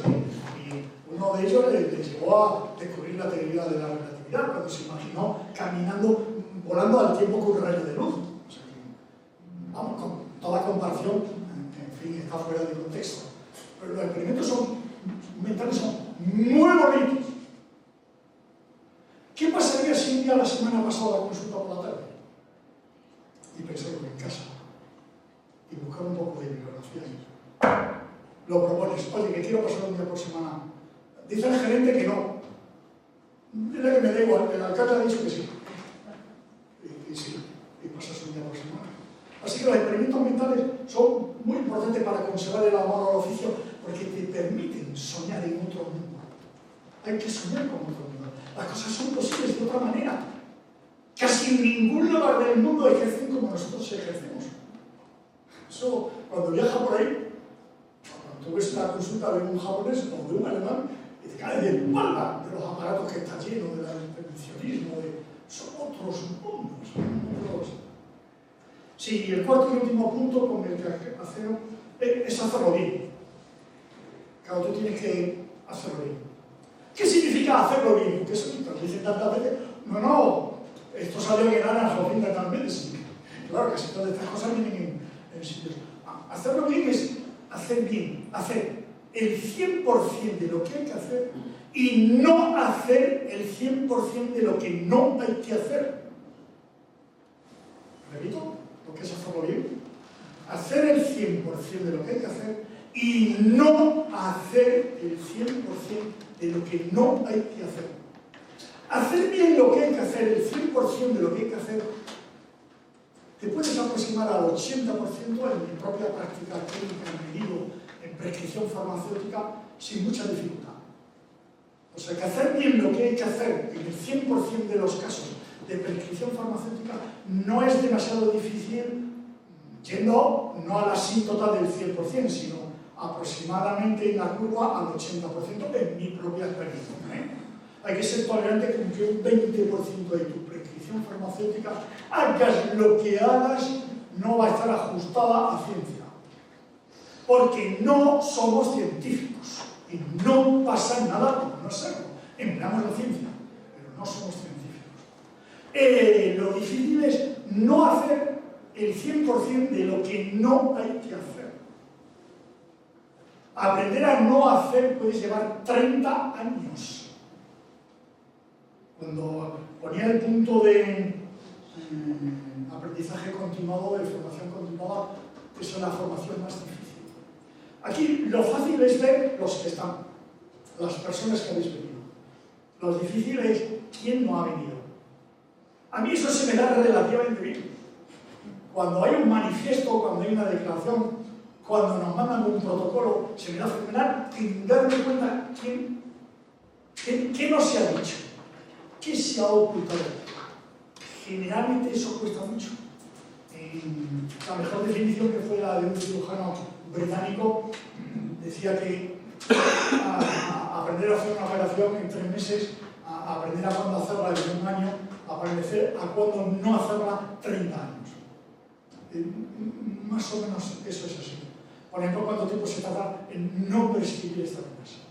y uno de ellos le llevó a descubrir la teoría de la relatividad, cuando se imaginó caminando, volando al tiempo con un rayo de luz. O sea que, vamos, con toda comparación, en fin, está fuera de contexto. Pero los experimentos mentales son muy bonitos. ¿Qué pasaría si un día la semana pasada la consulta por la tarde? Y pensé en casa. Y buscar un poco de bibliografía. Lo propones, oye, que quiero pasar un día por semana. Dice el gerente que no. Dile que me da igual, el alcalde ha dicho que sí. Y sí, y pasas un día por semana. Así que los experimentos mentales son muy importantes para conservar el amor al oficio, porque te permiten soñar en otro mundo. Hay que soñar con otro mundo. Las cosas son posibles de otra manera. Casi en ningún lugar del mundo ejercen como nosotros ejercemos. Eso, cuando viaja por ahí, cuando tú ves la consulta de un japonés o de un alemán, y te cae de espalda de los aparatos que está lleno, del intervencionismo, son otros mundos. Sí, y el cuarto y último punto con el que hacemos es hacerlo bien. Claro, tú tienes que hacerlo bien. ¿Qué significa hacerlo bien? Porque eso te lo dicen tantas veces. No, esto salió en Anna Joaquín de Tal Medicine. Claro, casi todas estas cosas vienen en sitios. Hacerlo bien es hacer bien, hacer el 100% de lo que hay que hacer y no hacer el 100% de lo que no hay que hacer. Repito, lo que es hacerlo bien. Hacer el 100% de lo que hay que hacer y no hacer el 100% de lo que no hay que hacer. Hacer bien lo que hay que hacer, el 100% de lo que hay que hacer, te puedes aproximar al 80% en mi propia práctica clínica, medido en prescripción farmacéutica, sin mucha dificultad. O sea que hacer bien lo que hay que hacer en el 100% de los casos de prescripción farmacéutica no es demasiado difícil, yendo no a la asíntota del 100%, sino aproximadamente en la curva al 80% en mi propia experiencia. Hay que ser tolerante con que un 20% de tu prescripción farmacéutica, hagas lo que hagas, no va a estar ajustada a ciencia. Porque no somos científicos y no pasa nada por no serlo. Empleamos la ciencia, pero no somos científicos. Lo difícil es no hacer el 100% de lo que no hay que hacer. Aprender a no hacer puede llevar 30 años. Cuando ponía el punto de aprendizaje continuado, de formación continuada, esa es la formación más difícil. Aquí lo fácil es ver los que están, las personas que habéis venido. Lo difícil es quién no ha venido. A mí eso se me da relativamente bien. Cuando hay un manifiesto, cuando hay una declaración, cuando nos mandan un protocolo, se me da fenomenal en darme cuenta qué no se ha dicho. ¿Qué se ha ocultado? Generalmente eso cuesta mucho. La mejor definición, que fue la de un cirujano británico, decía que aprender a hacer una operación en 3 meses, aprender a cuándo hacerla en 1 año, aprender a cuándo no hacerla 30 años. Más o menos eso es así. Por ejemplo, ¿cuánto tiempo se tarda en no prescribir esta cosa?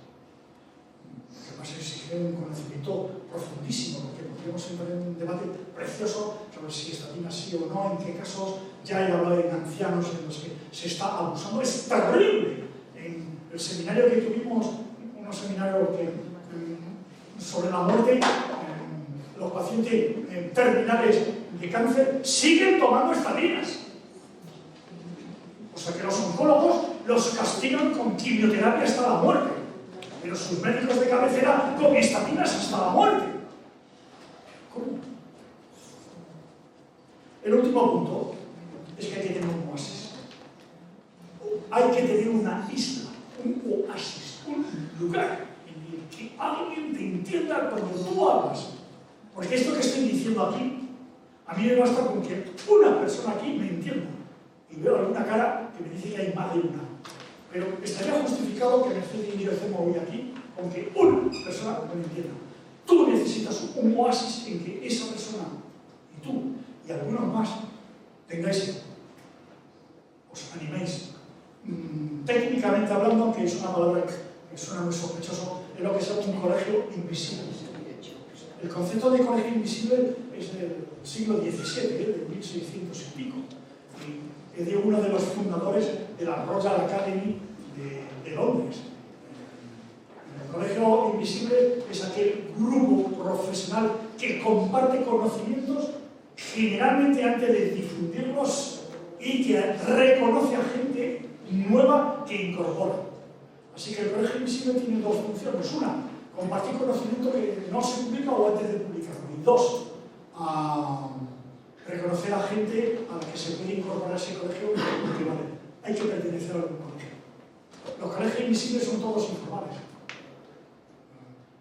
Lo que pasa es que exige un conocimiento profundísimo, porque podríamos entrar en un debate precioso sobre si estatina sí o no, en qué casos. Ya he hablado de ancianos en los que se está abusando. Es terrible. En el seminario que tuvimos, unos seminarios sobre la muerte, los pacientes terminales de cáncer siguen tomando estatinas. O sea que los oncólogos los castigan con quimioterapia hasta la muerte, pero sus médicos de cabecera con estatinas hasta la muerte. ¿Cómo? El último punto es que hay que tener un oasis. Hay que tener una isla, un oasis, un lugar en el que alguien te entienda cuando tú hablas. Porque esto que estoy diciendo aquí, a mí me basta con que una persona aquí me entienda. Y veo alguna cara que me dice que hay más de una. Pero estaría justificado que Mercedes y yo hacemos hoy aquí con que una persona me entienda. Tú necesitas un oasis en que esa persona y tú y algunos más tengáis, os animéis. Técnicamente hablando, aunque es una palabra que suena muy sospechoso, es lo que se llama un colegio invisible. El concepto de colegio invisible es del siglo XVII, de 1600 y pico. Y es de uno de los fundadores de la Royal Academy de Londres. El colegio invisible es aquel grupo profesional que comparte conocimientos, generalmente antes de difundirlos, y que reconoce a gente nueva que incorpora. Así que el colegio invisible tiene dos funciones. Una, compartir conocimiento que no se publica o antes de publicarlo. Y dos, reconocer a gente a la que se puede incorporar a ese colegio porque vale, hay que pertenecer a algún colegio. Los colegios invisibles son todos informales.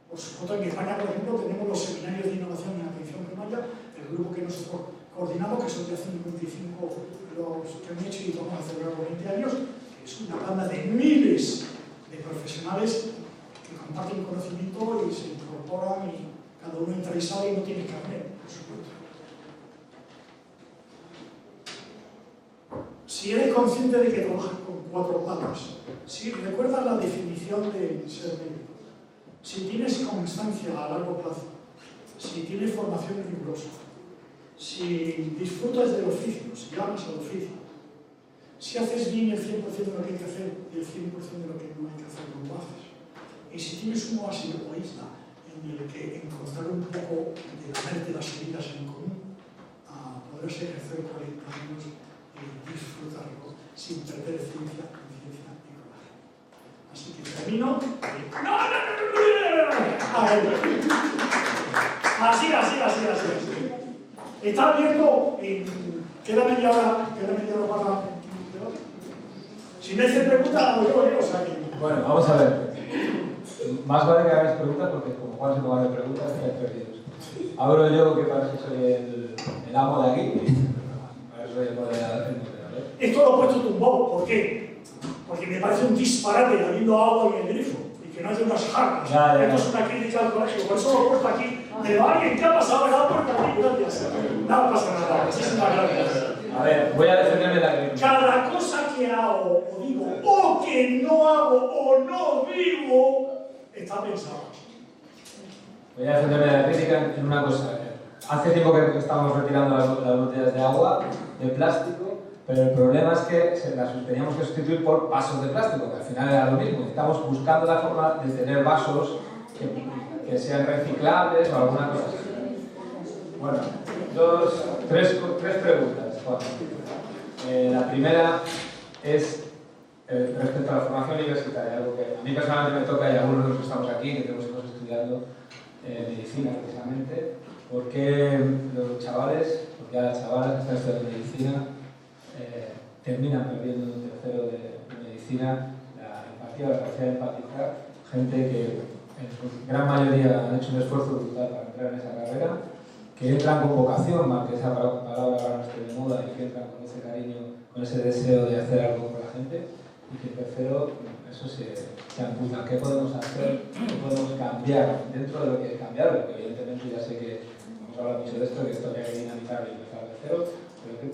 Por supuesto, en España, por ejemplo, tenemos los seminarios de innovación en atención primaria, el grupo que nosotros coordinamos, que son de hace 55 los que han hecho y vamos a celebrar por 20 años, que es una banda de miles de profesionales que comparten conocimiento y se incorporan y cada uno entra y sale y no tiene carnet, por supuesto. Si eres consciente de que trabajas con 4 patas, si recuerdas la definición de ser médico, si tienes constancia a largo plazo, si tienes formación rigurosa, si disfrutas del oficio, si amas al oficio, si haces bien el 100% de lo que hay que hacer y el 100% de lo que no hay que hacer, no lo haces. Y si tienes un oasis egoísta en el que encontrar un poco de lamerte las heridas en común, podrás ejercer 40 años y disfrutarlo sin perder ciencia, conciencia y coraje. Así que termino. Así. Está abierto y queda media hora para... Si me hacen preguntas, hago yo, o sea que... Bueno, vamos a ver. Más vale que hagáis preguntas porque como Juan se no va a hacer preguntas, estáis perdidos. Abro yo, que parece que soy el amo de aquí. Para eso soy el moderador. Esto lo he puesto tumbado. ¿Por qué? Porque me parece un disparate habiendo agua en el grifo y que no haya unas jarras. Esto es una crítica al colegio. Por eso lo he puesto aquí. Pero alguien, ¿qué ha pasado? Me da puerta aquí. Gracias. No pasa nada. Muchísimas gracias. A ver, voy a defenderme la crítica. Cada cosa que hago o digo, o que no hago o no digo, está pensado. Voy a defenderme de la crítica en una cosa. Hace tiempo que estamos retirando las botellas de agua, de plástico, pero el problema es que las teníamos que sustituir por vasos de plástico, que al final era lo mismo. Estamos buscando la forma de tener vasos que sean reciclables o alguna cosa así. Bueno, tres preguntas. La primera es respecto a la formación universitaria, algo que a mí personalmente me toca y a algunos de los que estamos aquí, que tenemos hijos estudiando medicina precisamente. ¿Por qué los chavales, porque a las chavalas que están estudiando medicina terminan perdiendo en un tercero de medicina la empatía, la capacidad de empatizar? Gente que en su gran mayoría han hecho un esfuerzo brutal para entrar en esa carrera, que entran con vocación, más que esa palabra ahora no esté de moda, y que entran con ese cariño, con ese deseo de hacer algo por la gente, y que en tercero eso se amputa. ¿Qué podemos hacer? ¿Qué podemos cambiar dentro de lo que hay que cambiar? Porque evidentemente ya sé que hemos hablado mucho de esto, que esto había que dinamitar y empezar de cero, pero ¿qué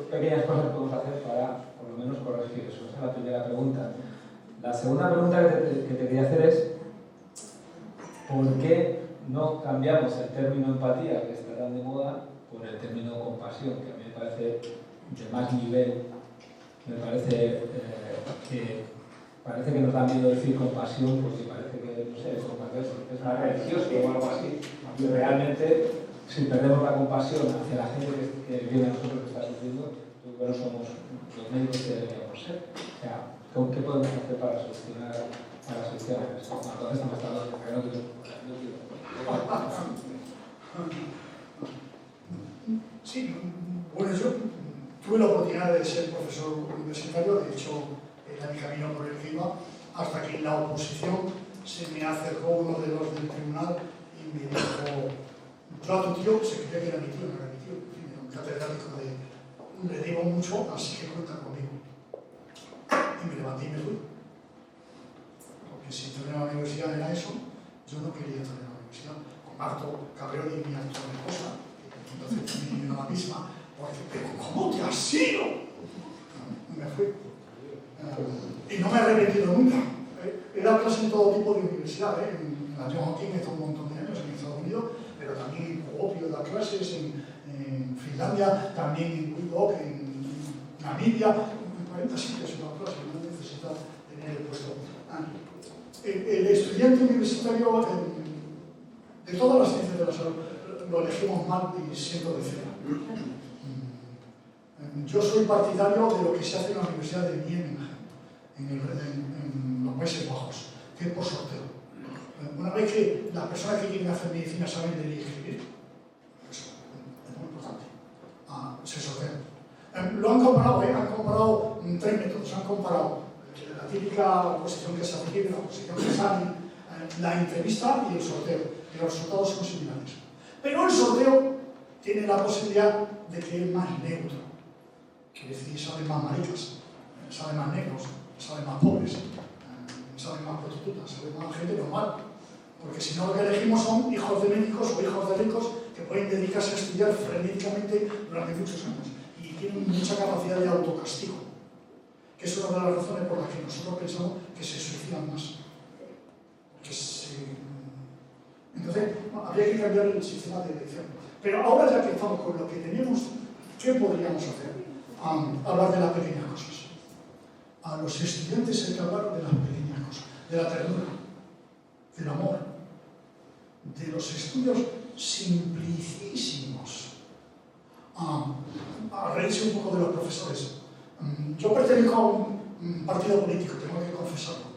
pequeñas cosas podemos hacer para, por lo menos, corregir eso? Esa es la primera pregunta. La segunda pregunta que te quería hacer es ¿por qué no cambiamos el término empatía, que está tan de moda, por el término compasión, que a mí me parece de más nivel? Me parece que nos da miedo decir compasión porque parece que, no sé, es más religioso o algo así. Y realmente, si perdemos la compasión hacia la gente que viene a nosotros que está sufriendo, yo creo que no somos los médicos que deberíamos ser. O sea, ¿qué podemos hacer para solucionar esto? Entonces no me está dando Sí, bueno, yo tuve la oportunidad de ser profesor universitario, de hecho era mi camino por el que iba, hasta que en la oposición se me acercó uno de los del tribunal y me dijo, yo a tu tío, se creía que era mi tío, no era mi tío, en fin, era un catedrático le debo mucho, así que cuenta conmigo. Y me levanté y me fui. Porque si tener la universidad era eso, yo no quería tener la universidad. Con harto cabreo y mi actual esposa, entonces también era la misma, porque, pero ¿cómo te has ido? Me Y no me he arrepentido nunca. He dado clases en todo tipo de universidades, en la Johns Hopkins he estado un montón de años en Estados Unidos, pero también en Kuopio he dado clases, en Finlandia, también en Windhoek, en Namibia, en 40 sitios he dado clases, no necesita tener el puesto. El estudiante universitario de todas las ciencias de la salud lo elegimos mal y siento decirlo. Yo soy partidario de lo que se hace en la Universidad de Nijmegen, en los Países Bajos, que es por sorteo. Una vez que las personas que quieren hacer medicina saben leer y escribir, eso es muy importante, se sortean. Lo han comparado 3 métodos. Han comparado la típica oposición que se hace, la oposición que sale, la entrevista y el sorteo. Y los resultados son similares. Pero el sorteo tiene la posibilidad de que es más neutro. Quiere decir, salen más maricas, salen más negros, salen más pobres, salen más prostitutas, salen más gente normal. Porque si no, lo que elegimos son hijos de médicos o hijos de ricos que pueden dedicarse a estudiar frenéticamente durante muchos años y tienen mucha capacidad de autocastigo, que es una de las razones por las que nosotros pensamos que se suicidan más. Entonces, habría que cambiar el sistema de elección. Pero ahora, ya que estamos con lo que tenemos, ¿qué podríamos hacer? Hablar de las pequeñas cosas. A los estudiantes hay que hablar de las pequeñas cosas, de la ternura, del amor, de los estudios simplicísimos. A reírse un poco de los profesores. Yo pertenezco a un partido político, tengo que confesarlo.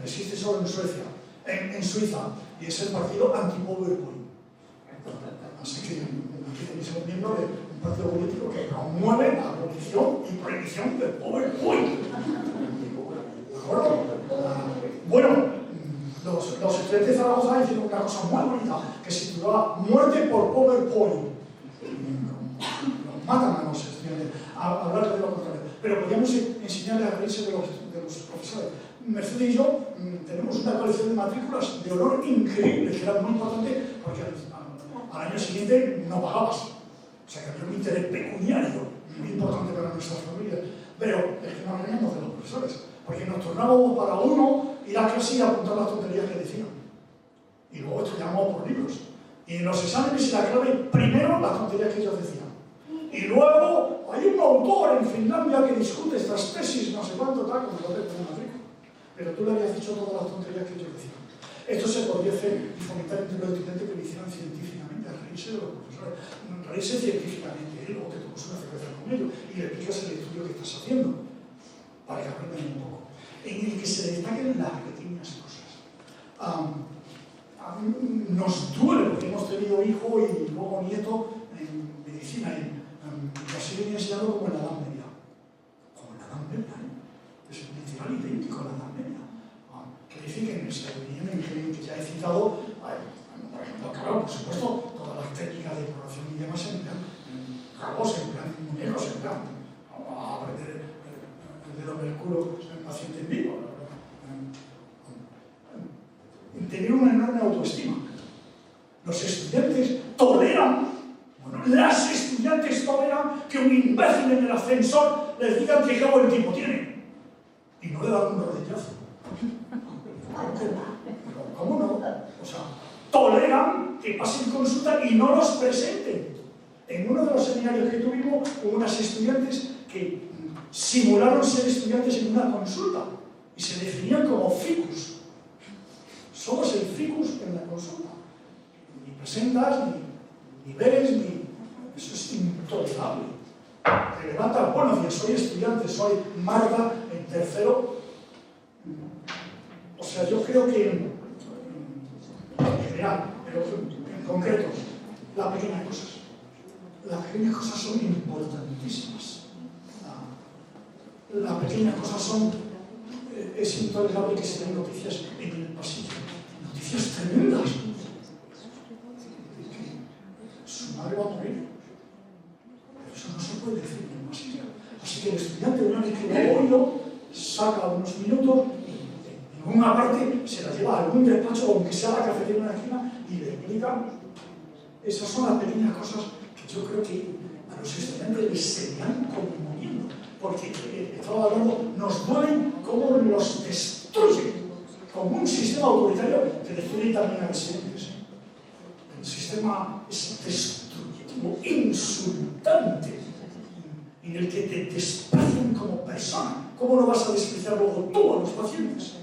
Existe solo en Suecia, en Suiza, y es el partido anti-PowerPoint. Así que aquí tenéis un miembro de un partido político que promueve la abolición y prohibición del PowerPoint. ¿De acuerdo? Bueno, los estudiantes de Zaragoza hicieron una cosa muy bonita que se titulaba Muerte por PowerPoint. Los matan a los estudiantes, a hablar de lo contrario. Pero podríamos enseñarles a reírse de los profesores. Mercedes y yo tenemos una colección de matrículas de honor increíble, que era muy importante porque al año siguiente no pagabas. O sea que había un interés pecuniario muy importante para nuestras familias. Pero es que nos reíamos de los profesores, porque nos tornábamos para uno ir a clase y apuntar las tonterías que decían. Y luego estudiábamos por libros. Y en los exámenes la clave primero las tonterías que ellos decían. Y luego hay un autor en Finlandia que discute estas tesis, no sé cuánto, tal, como lo de matrícula. Pero tú le habías dicho todas las tonterías que ellos decían. Esto se podría hacer y fomentar entre los estudiantes que lo hicieran científicamente, a reírse de los profesores, reírse científicamente, y luego te tomas una cerveza con ellos y le explicas el estudio que estás haciendo, para que aprendan un poco. En el que se destaquen las pequeñas cosas. Nos duele porque hemos tenido hijo y luego nieto en medicina y nos siguen enseñando como en la Edad Media. Como en la Edad Media, es literal idéntico a la Edad Media. Que dice que en el Seudinium, que ya he citado, por ejemplo, claro, por supuesto, todas las técnicas de exploración y demás se emplean, cabos se emplean, muñecos se emplean, a aprender el dedo del culo en paciente en vivo. Tener una enorme autoestima. Los estudiantes toleran, las estudiantes toleran que un imbécil en el ascensor les diga que buen tipo tiene y no le dan un rodillazo. ¿Cómo no? O sea, toleran que pasen consulta y no los presenten. En uno de los seminarios que tuvimos hubo unas estudiantes que simularon ser estudiantes en una consulta y se definían como ficus. Somos el ficus en la consulta. Ni presentas, ni ves, ni... Eso es intolerable. Te levantas, buenos días, soy estudiante, soy Marta, en tercero. O sea, yo creo que en general, pero en concreto, las pequeñas cosas. Las pequeñas cosas son importantísimas. Las pequeñas cosas son... Es intolerable que se den noticias en el pasillo. Noticias tremendas. Su madre va a morir. Pero eso no se puede decir en el pasillo. Así que el estudiante, una vez que lo ha oído, saca unos minutos y en una parte se la lleva a algún despacho, aunque sea la cafetería en la esquina, y le explica. Esas son las pequeñas cosas que yo creo que a los estudiantes les seguirán conmoviendo. Porque, estaba hablando, nos duelen los destruye como un sistema autoritario que destruye también a residentes. El sistema es destructivo, insultante, en el que te desprecian como persona. ¿Cómo no vas a despreciar luego tú a los pacientes?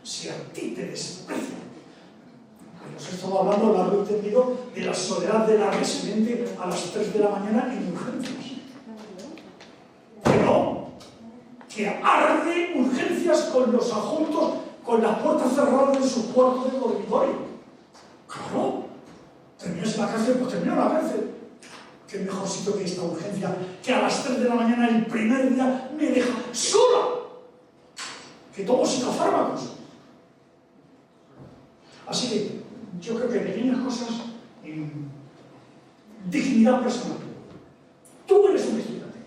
Si a ti te desprecian. Hemos estado hablando largo y tendido de la soledad de la residente a las 3 de la mañana en urgencias. Pero que arde urgencias con los adjuntos, con las puertas cerradas en su cuarto de dormitorio. Claro, terminas en la cárcel, pues termino en la cárcel. Qué mejor sitio que esta urgencia, que a las 3 de la mañana el primer día me deja sola, que tomo psicofármacos. Así que yo creo que pequeñas cosas en dignidad personal. Tú eres un estudiante,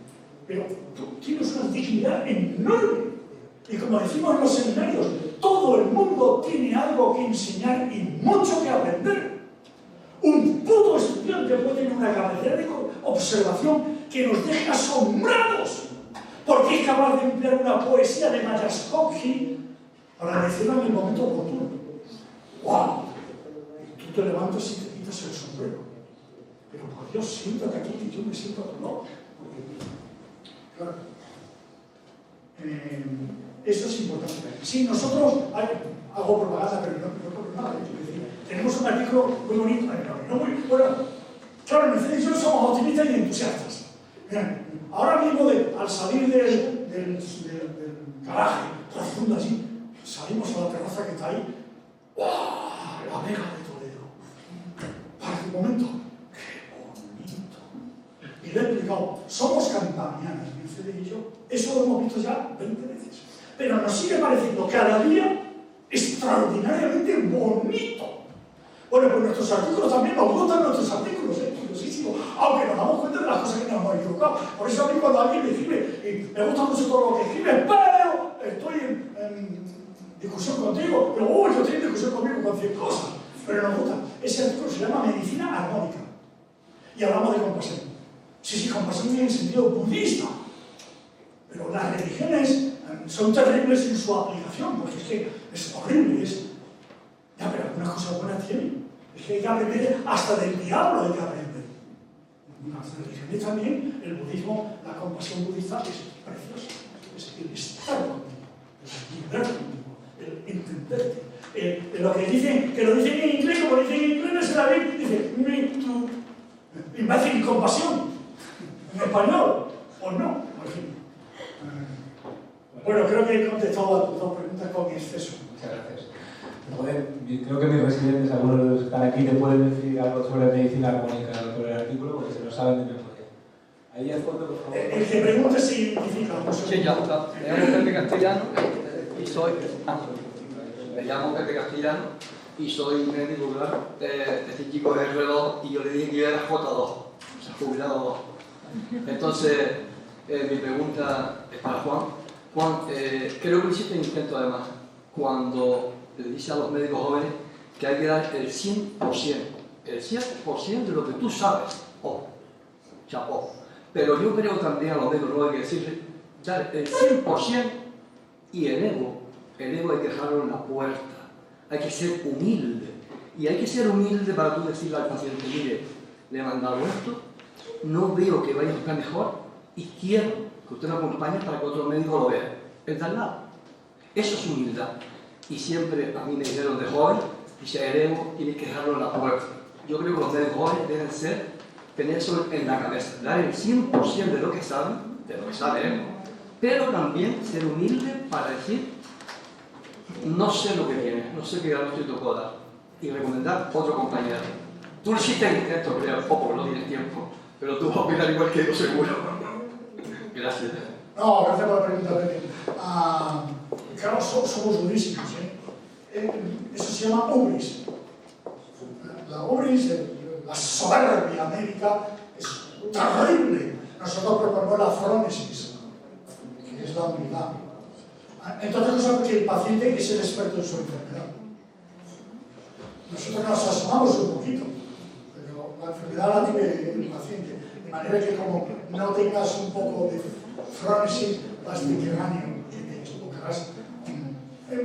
pero tú tienes una dignidad enorme. Y como decimos en los seminarios, todo el mundo tiene algo que enseñar y mucho que aprender. Un puto estudiante puede tener una capacidad de observación que nos deje asombrados, porque es capaz de emplear una poesía de Mayakovsky para decirla en el momento oportuno. ¡Wow! Y tú te levantas y te quitas el sombrero. Pero por Dios, siéntate aquí y yo me siento a tu lado. Claro. Eso es importante. Sí, nosotros hago propaganda, pero no por nada. Tenemos un artículo muy bonito, no muy bueno. Claro, Mercedes y yo somos optimistas y entusiastas. Miren, ahora mismo al salir del garaje profundo allí, salimos a la terraza que está ahí. ¡Wow! La Vega de Toledo. Para un momento, ¡qué bonito! Y le he explicado, somos campanianas, Mercedes y yo. Eso lo hemos visto ya 20 veces. Pero nos sigue pareciendo cada día extraordinariamente bonito. Bueno, pues nuestros artículos también nos gustan nuestros artículos, curiosísimo, aunque nos damos cuenta de las cosas que nos hemos equivocado. Por eso a mí cuando alguien me escribe, y me gusta mucho todo lo que escribe, pero estoy en discusión contigo, pero yo estoy en discusión conmigo con 100 cosas, pero nos gusta. Ese artículo se llama Medicina Armónica. Y hablamos de compasión. Sí, compasión en el sentido budista. Pero las religiones son terribles en su aplicación, porque es que es horrible, ya, pero algunas cosas buenas tienen. Es que hay que aprender, hasta del diablo hay que aprender. Las religiones también, el budismo, la compasión budista es preciosa. Es el estar contigo, el vibrar contigo, el entenderte. Lo que dicen, que lo dicen en inglés, como dicen en inglés, no se la ven, dice, y me hacen compasión. En español, o no, en fin. Bueno, creo que he contestado a tus dos preguntas con exceso. Muchas gracias. Creo que mis residentes, algunos de los que están aquí, te pueden decir algo sobre medicina armónica sobre el artículo, porque se lo saben de memoria. Ahí al fondo, por favor. El que pregunte se identifica. Sí, ya está. Me llamo Pepe Castellano y soy... me llamo Pepe Castellano y soy médico, claro. Este chico es R2 y yo le dije que yo era J2, o sea, jubilado 2. Entonces, mi pregunta es para Juan. Juan, creo que hiciste un intento además, cuando le dice a los médicos jóvenes que hay que dar el 100% de lo que tú sabes. Oh, chapó. Pero yo creo también a los médicos no hay que decirle dar el 100% y el ego hay que dejarlo en la puerta. Hay que ser humilde. Y hay que ser humilde para tú decirle al paciente, mire, le he mandado esto, no veo que vaya a estar mejor y quiero que usted lo acompañe para que otro médico lo vea. Es de al lado. Eso es humildad. Y siempre a mí me dijeron de joven, dice, el ego tienes que dejarlo en la puerta. Yo creo que los médicos jóvenes deben tener eso en la cabeza, dar el 100% de lo que saben, pero también ser humilde para decir, no sé lo que viene, no sé qué diagnóstico te puedo dar, y recomendar a otro compañero. Tú hiciste el intento, creo, poco, no tienes tiempo, pero tú vas a opinar igual que yo, seguro. Gracias. No, gracias por la pregunta, Pepe. Claro, somos durísimos, eso se llama ubris. La ubris, la soberbia médica, es terrible. Nosotros proponemos la frónesis, que es la humildad. Entonces, cosa que el paciente es el experto en su enfermedad. Nosotros nos asomamos un poquito, pero la enfermedad la tiene el paciente. De manera que como no tengas un poco de frónesis, vas mediterráneo, que te equivocarás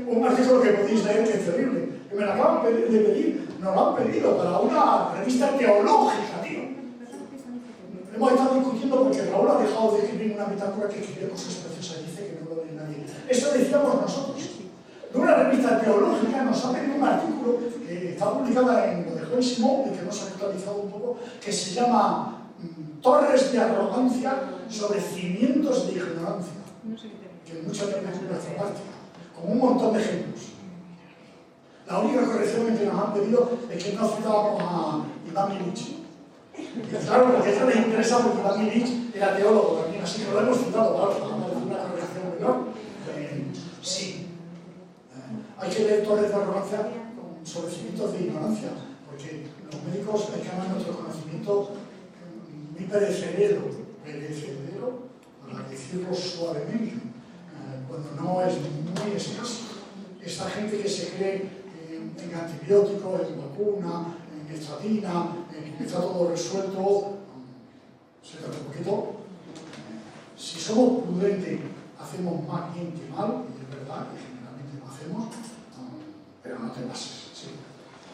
un artículo que podéis leer que es terrible, que me lo acaban de pedir, nos lo han pedido para una revista teológica, tío. Hemos estado discutiendo porque Raúl ha dejado de escribir una metáfora que escribió cosas preciosas y dice que no lo lee nadie. Eso decíamos nosotros. De una revista teológica nos ha pedido un artículo que está publicada en lo de Joel Simón y que nos ha actualizado un poco, que se llama Torres de arrogancia sobre cimientos de ignorancia, que mucha gente es nuestra parte, con un montón de ejemplos. La única corrección que nos han pedido es que no citábamos a Iván Illich. Claro, porque eso les interesa porque Iván Illich era teólogo también, así que lo hemos citado, claro, para hacer una corrección menor. Sí. Hay que leer Torres de arrogancia sobre cimientos de ignorancia, porque los médicos reclaman nuestro conocimiento muy perecedero, para decirlo suavemente, cuando no es muy escaso. Esta gente que se cree en antibióticos, en vacuna, en estatina, que está todo resuelto, se trata un poquito. Si somos prudentes, hacemos más bien que mal, y es verdad que generalmente lo hacemos, pero no te pases. ¿Sí?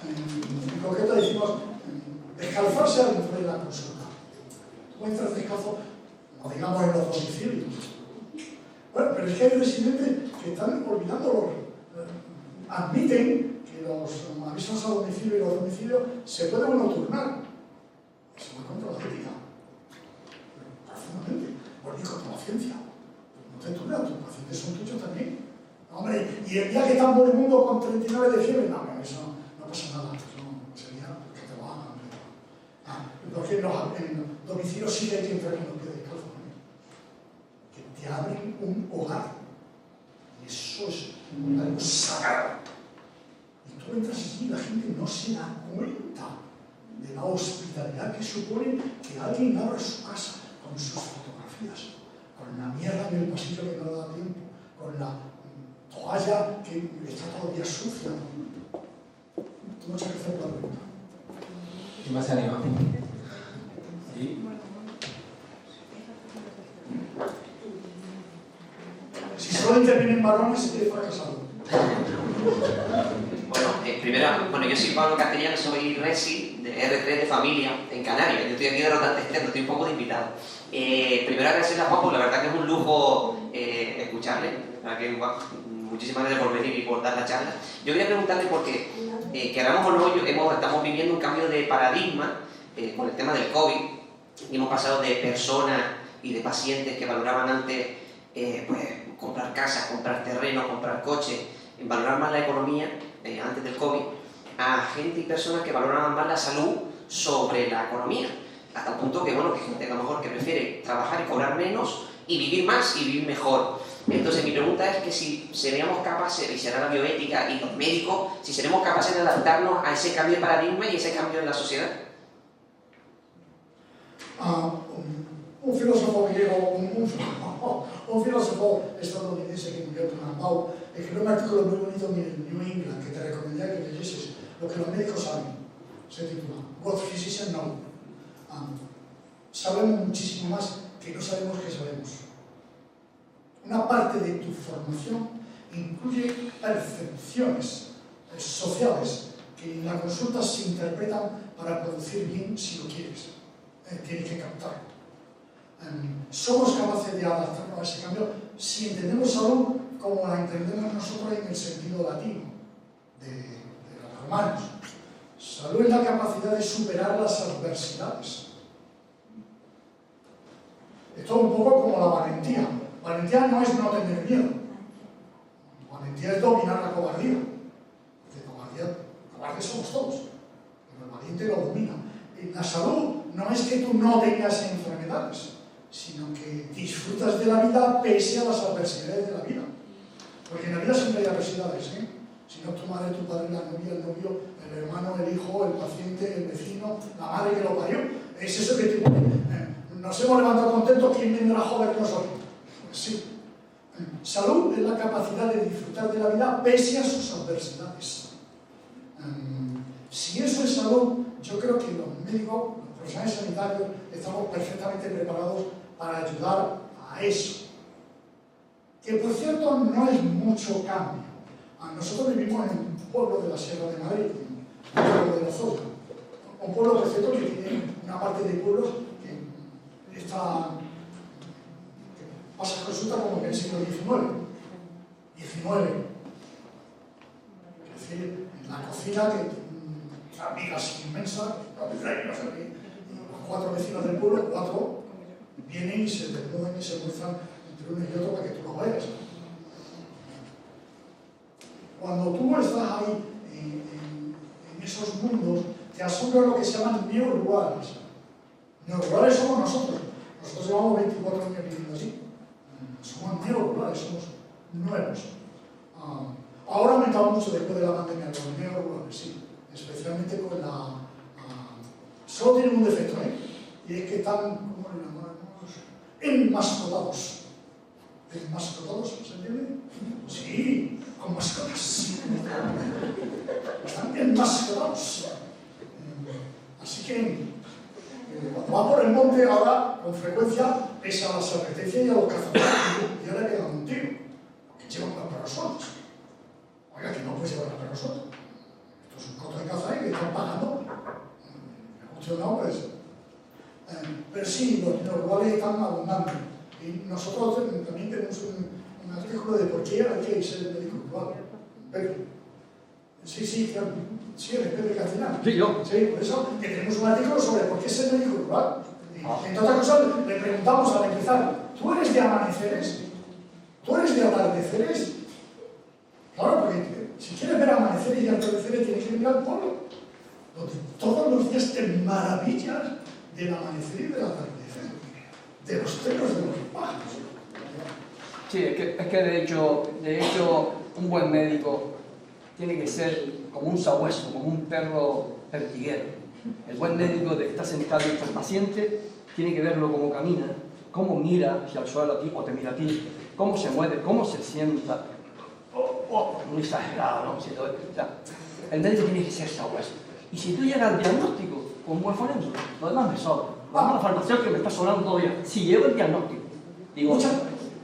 En concreto decimos descalzarse al entrar en la consulta. Tú entras descalzo, no digamos en los domicilios. Bueno, pero es que hay residentes que están olvidándolo. Admiten que los avisos a domicilio y los domicilios se puede uno turnar. Eso va contra la ética. Profundamente. Por ni contra la ciencia. No te turnas, tus pacientes son tuyos también. Hombre, y el día que están por el mundo con 39 de fiebre, no, eso no pasa nada. Eso sería que te lo hagan. Porque en los domicilios sí que hay que entrar con los pies descalzos. Que te abren un hogar. Y eso es algo sagrado. Y tú entras allí y la gente no se da cuenta de la hospitalidad que supone que alguien abra su casa con sus fotografías, con la mierda en el pasillo que no le da tiempo, con la toalla que está todavía sucia. Muchas gracias por la pregunta. ¿Quién más se anima? ¿Sí? Si solo intervienen varones, he fracasado. Bueno, yo soy Pablo Castellano, soy resi de R3 de familia en Canarias. Yo estoy aquí de rotante externo, estoy un poco de invitado. Primero agradecerle a Juan, porque la verdad que es un lujo escucharle. La verdad que, muchísimas gracias por venir y por dar la charla. Yo quería preguntarle porque, queramos o no, estamos viviendo un cambio de paradigma con el tema del COVID y hemos pasado de personas y de pacientes que valoraban antes pues, comprar casas, comprar terrenos, comprar coches, valorar más la economía antes del COVID, a gente y personas que valoraban más la salud sobre la economía, hasta el punto que, bueno, que gente a lo mejor que prefiere trabajar y cobrar menos y vivir más y vivir mejor. Entonces mi pregunta es que si seríamos capaces, y será la bioética y los médicos, si seremos capaces de adaptarnos a ese cambio de paradigma y ese cambio en la sociedad. Un filósofo griego, un filósofo estadounidense que murió en Ampau, escribió un artículo muy bonito en el New England que te recomendaría que leyeses, lo que los médicos saben. Se titula What Physicians Know. Sabemos muchísimo más que no sabemos que sabemos. Una parte de tu formación incluye percepciones sociales que en la consulta se interpretan para producir bien si lo quieres. Tienes que captar. Somos capaces de adaptarnos a ese cambio si entendemos salud como la entendemos nosotros en el sentido latino de los romanos. Salud es la capacidad de superar las adversidades. Esto es un poco como la valentía. Valentía no es no tener miedo. Valentía es dominar la cobardía. De cobardes somos todos. Pero el valiente lo domina. En la salud no es que tú no tengas enfermedades, sino que disfrutas de la vida pese a las adversidades de la vida. Porque en la vida siempre hay adversidades, ¿eh? Si no, tu madre, tu padre, la novia, el novio, el hermano, el hijo, el paciente, el vecino, la madre que lo parió. Es eso que te pone. Nos hemos levantado contentos, ¿quién vendrá a jodernos hoy? Pues sí. Salud es la capacidad de disfrutar de la vida pese a sus adversidades. Si eso es salud, yo creo que los médicos, los profesionales sanitarios, estamos perfectamente preparados para ayudar a eso. Que por cierto no es mucho cambio. Nosotros vivimos en un pueblo de la Sierra de Madrid, un pueblo de Lozoya. Un pueblo, por cierto, que tiene una parte de pueblos que está, que pasa consulta como en el siglo XIX. Es decir, en la cocina, que amigas inmensas, cuatro vecinos del pueblo, cuatro vienen y se desnudan y se muestran entre uno y otro para que tú lo veas. Cuando tú estás ahí en esos mundos, te asombra lo que se llaman neorurales. Neorurales somos nosotros. Nosotros llevamos 24 años viviendo así. Somos neorurales, somos nuevos. Ahora ha aumentado mucho después de la pandemia, los neorurales, sí. Especialmente con la... solo tienen un defecto, y es que están, ¿cómo le llamamos? Enmascotados. ¿Enmascotados? ¿Se entiende? Sí, con mascotas. Están enmascotados. Así que, cuando va por el monte ahora, con frecuencia, pese a las advertencias y a los cazadores, ya le pegan un tiro, porque llevan los perros sueltos. Oiga, que no puedes llevar los perros sueltos. Esto es un coto de caza que están pagando. No, pues. Pero sí, los neorurales están abundando. Y nosotros también tenemos un artículo de por qué hay que ser médico rural. Sí, el Pepe Cancilán. Sí, yo. Sí, por eso que tenemos un artículo sobre por qué ser médico rural. Entre otras cosas, le preguntamos al empezar, ¿tú eres de amaneceres? ¿Tú eres de atardeceres? Claro, porque si quieres ver amaneceres y atardeceres tienes que ir al pueblo, donde todos los días te maravillas del amanecer y del atardecer, de los perros, de los pájaros. Sí, es que de hecho, un buen médico tiene que ser como un sabueso, como un perro pertiguero. El buen médico de que está sentado y el paciente tiene que verlo cómo camina, cómo mira hacia el suelo a ti o te mira a ti, cómo se mueve, cómo se sienta. Muy exagerado, ¿no? O sea, el médico tiene que ser sabueso. Y si tú llegas al diagnóstico con buen fonema, lo demás me sobra. Vamos a la farmacia que me está sobrando todavía. Si llevo el diagnóstico, digo,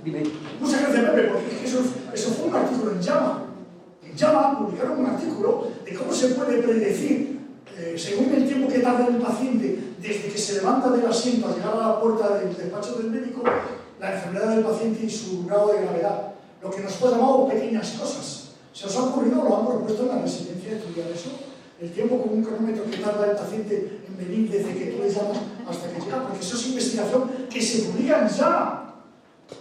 dime. Muchas gracias, Pepe, porque eso fue un artículo en Llama. En Llama publicaron un artículo de cómo se puede predecir, según el tiempo que tarda el paciente, desde que se levanta del asiento a llegar a la puerta del despacho del médico, la enfermedad del paciente y su grado de gravedad. Lo que nosotros llamamos pequeñas cosas. Se os ha ocurrido, lo han propuesto en la residencia de estudiar eso. El tiempo con un cronómetro que tarda el paciente en venir desde que tú le llamas hasta que llega, porque eso es investigación que se publica en Llama.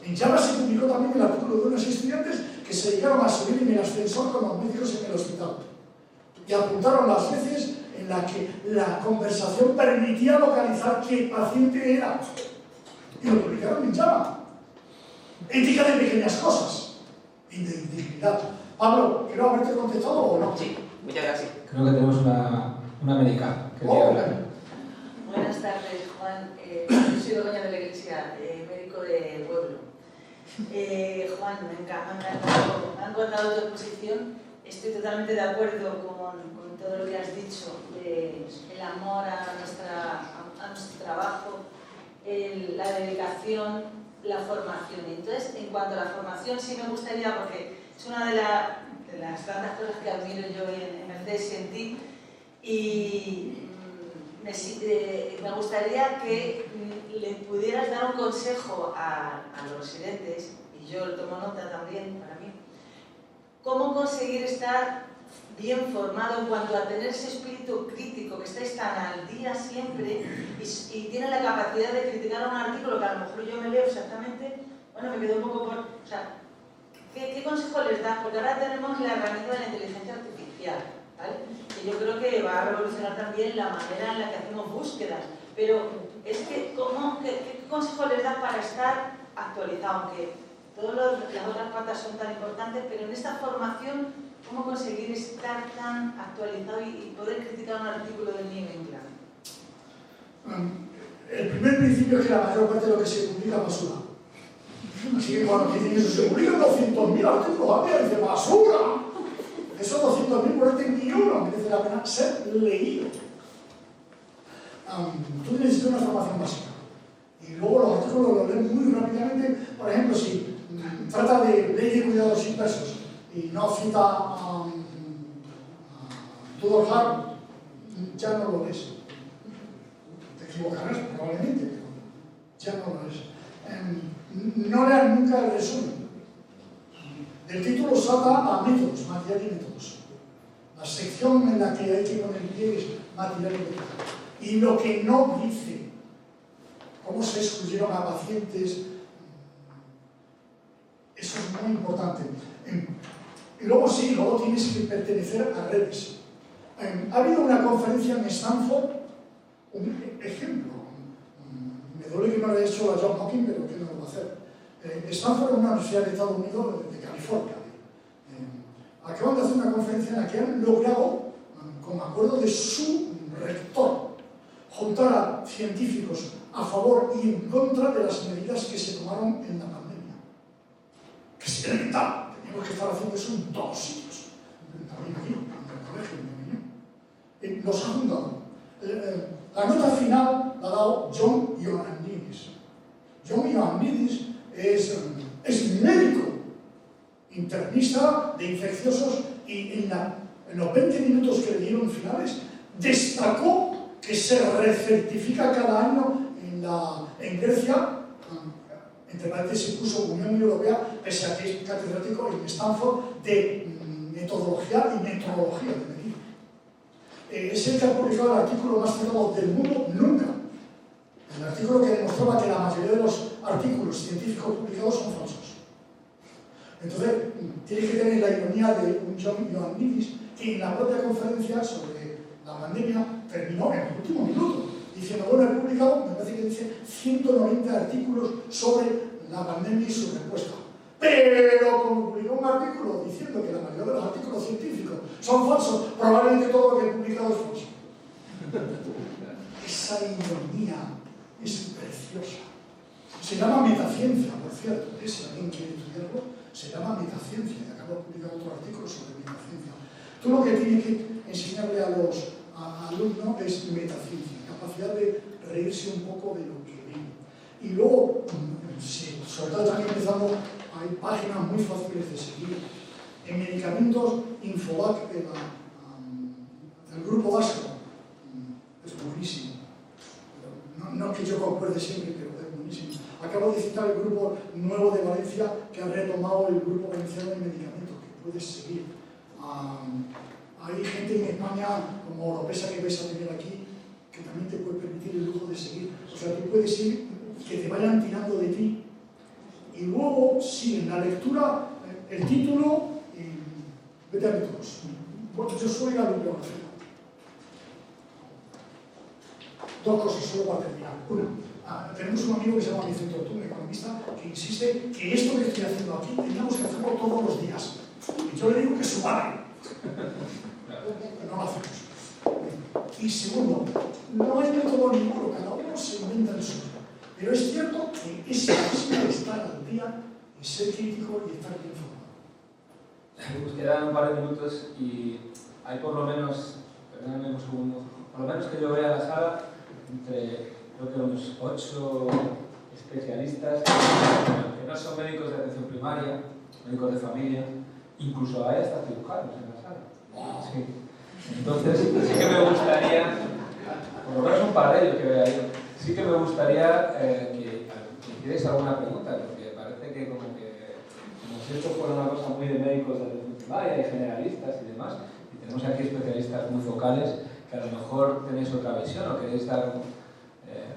En Llama se publicó también el artículo de unos estudiantes que se dedicaron a subir en el ascensor con los médicos en el hospital. Y apuntaron las veces en las que la conversación permitía localizar qué paciente era. Y lo publicaron en Llama. Ética de pequeñas cosas. Y de dignidad. Pablo, ¿quiero haberte contestado o no? Sí, muchas gracias. Creo que tenemos una médica que quiere hablar. Buenas tardes, Juan. Yo soy Begoña de la Iglesia, médico de pueblo. Juan, me ha encantado tu exposición. Estoy totalmente de acuerdo con todo lo que has dicho, el amor a nuestro trabajo, la dedicación, la formación. Entonces, en cuanto a la formación, sí me gustaría, porque es una de las tantas cosas que admiro yo en Mercedes y en ti, y me gustaría que le pudieras dar un consejo a los residentes, y yo tomo nota también para mí, cómo conseguir estar bien formado en cuanto a tener ese espíritu crítico, que estáis tan al día siempre y tiene la capacidad de criticar un artículo que a lo mejor yo me leo exactamente, bueno, me quedo un poco por... O sea, ¿qué consejo les das? Porque ahora tenemos la herramienta de la inteligencia artificial, ¿vale? Que yo creo que va a revolucionar también la manera en la que hacemos búsquedas, pero es que, ¿qué consejo les das para estar actualizado? Aunque todas las otras patas son tan importantes, pero en esta formación, ¿cómo conseguir estar tan actualizado y poder criticar un artículo del New England? El primer principio es que la mayor parte de lo que se publica es basura. Así que cuando dicen eso, se publican 200.000 artículos, a dice basura. Esos 200.000 por este ni uno merece la pena ser leído. Tú necesitas una formación básica. Y luego los artículos los lees muy rápidamente. Por ejemplo, si trata de ley de cuidados inversos y no cita a Tudor Hart, ya no lo lees. Te equivocarás probablemente, pero ya no lo lees. No lean nunca el resumen. Del título salta a métodos, material y métodos. La sección en la que hay que poner pie es material y métodos. Y lo que no dice, cómo se excluyeron a pacientes, eso es muy importante. Y luego sí, luego tienes que pertenecer a redes. Ha habido una conferencia en Stanford, un ejemplo, me duele que no le haya hecho a John Hopkins, pero que no lo va a hacer. Stanford es una universidad de Estados Unidos, de California. Acaban de hacer una conferencia en la que han logrado, con acuerdo de su rector, juntar a científicos a favor y en contra de las medidas que se tomaron en la pandemia. Que se tienen que dar. Tenemos que estar haciendo eso en todos sitios. También aquí, en el colegio, en mi opinión. Los ha juntado. La nota final la ha dado John Ioannidis. John Ioannidis es médico, internista de infecciosos, y en los 20 minutos que le dieron finales destacó que se recertifica cada año en Grecia, entre paréntesis puso Unión Europea, pese a que es catedrático en Stanford de metodología y metrología de medir. Es el que ha publicado el artículo más citado del mundo nunca. El artículo que demostraba que la mayoría de los artículos científicos publicados son falsos. Entonces, tiene que tener la ironía de un John Ioannidis, que en la propia conferencia sobre la pandemia terminó en el último minuto, diciendo, bueno, he publicado, me parece que dice, 190 artículos sobre la pandemia y su respuesta. Pero como publicó un artículo diciendo que la mayoría de los artículos científicos son falsos, probablemente todo lo que he publicado es falso. Esa ironía es preciosa. Se llama metaciencia, por cierto, si alguien quiere estudiarlo, se llama metaciencia, y acabo de publicar otro artículo sobre metaciencia. Tú lo que tienes que enseñarle a los alumnos es metaciencia, capacidad de reírse un poco de lo que ven. Y luego, sí, sobre todo también empezando, hay páginas muy fáciles de seguir. En medicamentos, Infobac del grupo Vasco, es buenísimo. No que yo concuerde siempre, pero es buenísimo. Acabo de citar el grupo nuevo de Valencia, que ha retomado el grupo valenciano de medicamentos, que puedes seguir. Hay gente en España, como Oropesa, que vais a tener aquí, que también te puede permitir el lujo de seguir. O sea, tú puedes ir, que te vayan tirando de ti. Y luego, sí, en la lectura, el título, y vete a métodos. Bueno, yo soy la bibliografía. Dos cosas, solo para terminar. Una, tenemos un amigo que se llama Vicente Ortún, economista, que insiste que esto que estoy haciendo aquí teníamos que hacerlo todos los días. Y yo le digo que su madre. No lo hacemos. Y segundo, no hay método ninguno, cada uno se inventa el suyo. Pero es cierto que es posible estar al día y ser crítico y estar bien informado. Pues quedan un par de minutos y hay por lo menos, perdóname un segundo, por lo menos que yo vea la sala, entre creo que unos 8 especialistas que no son médicos de atención primaria, médicos de familia, incluso hay hasta cirujanos en la sala. Sí. Entonces, sí que me gustaría, por lo menos un par de ellos que vea yo, sí que me gustaría que hicierais alguna pregunta, porque parece que como si esto fuera una cosa muy de médicos de atención primaria y generalistas y demás, y tenemos aquí especialistas muy focales que a lo mejor tenéis otra visión o queréis dar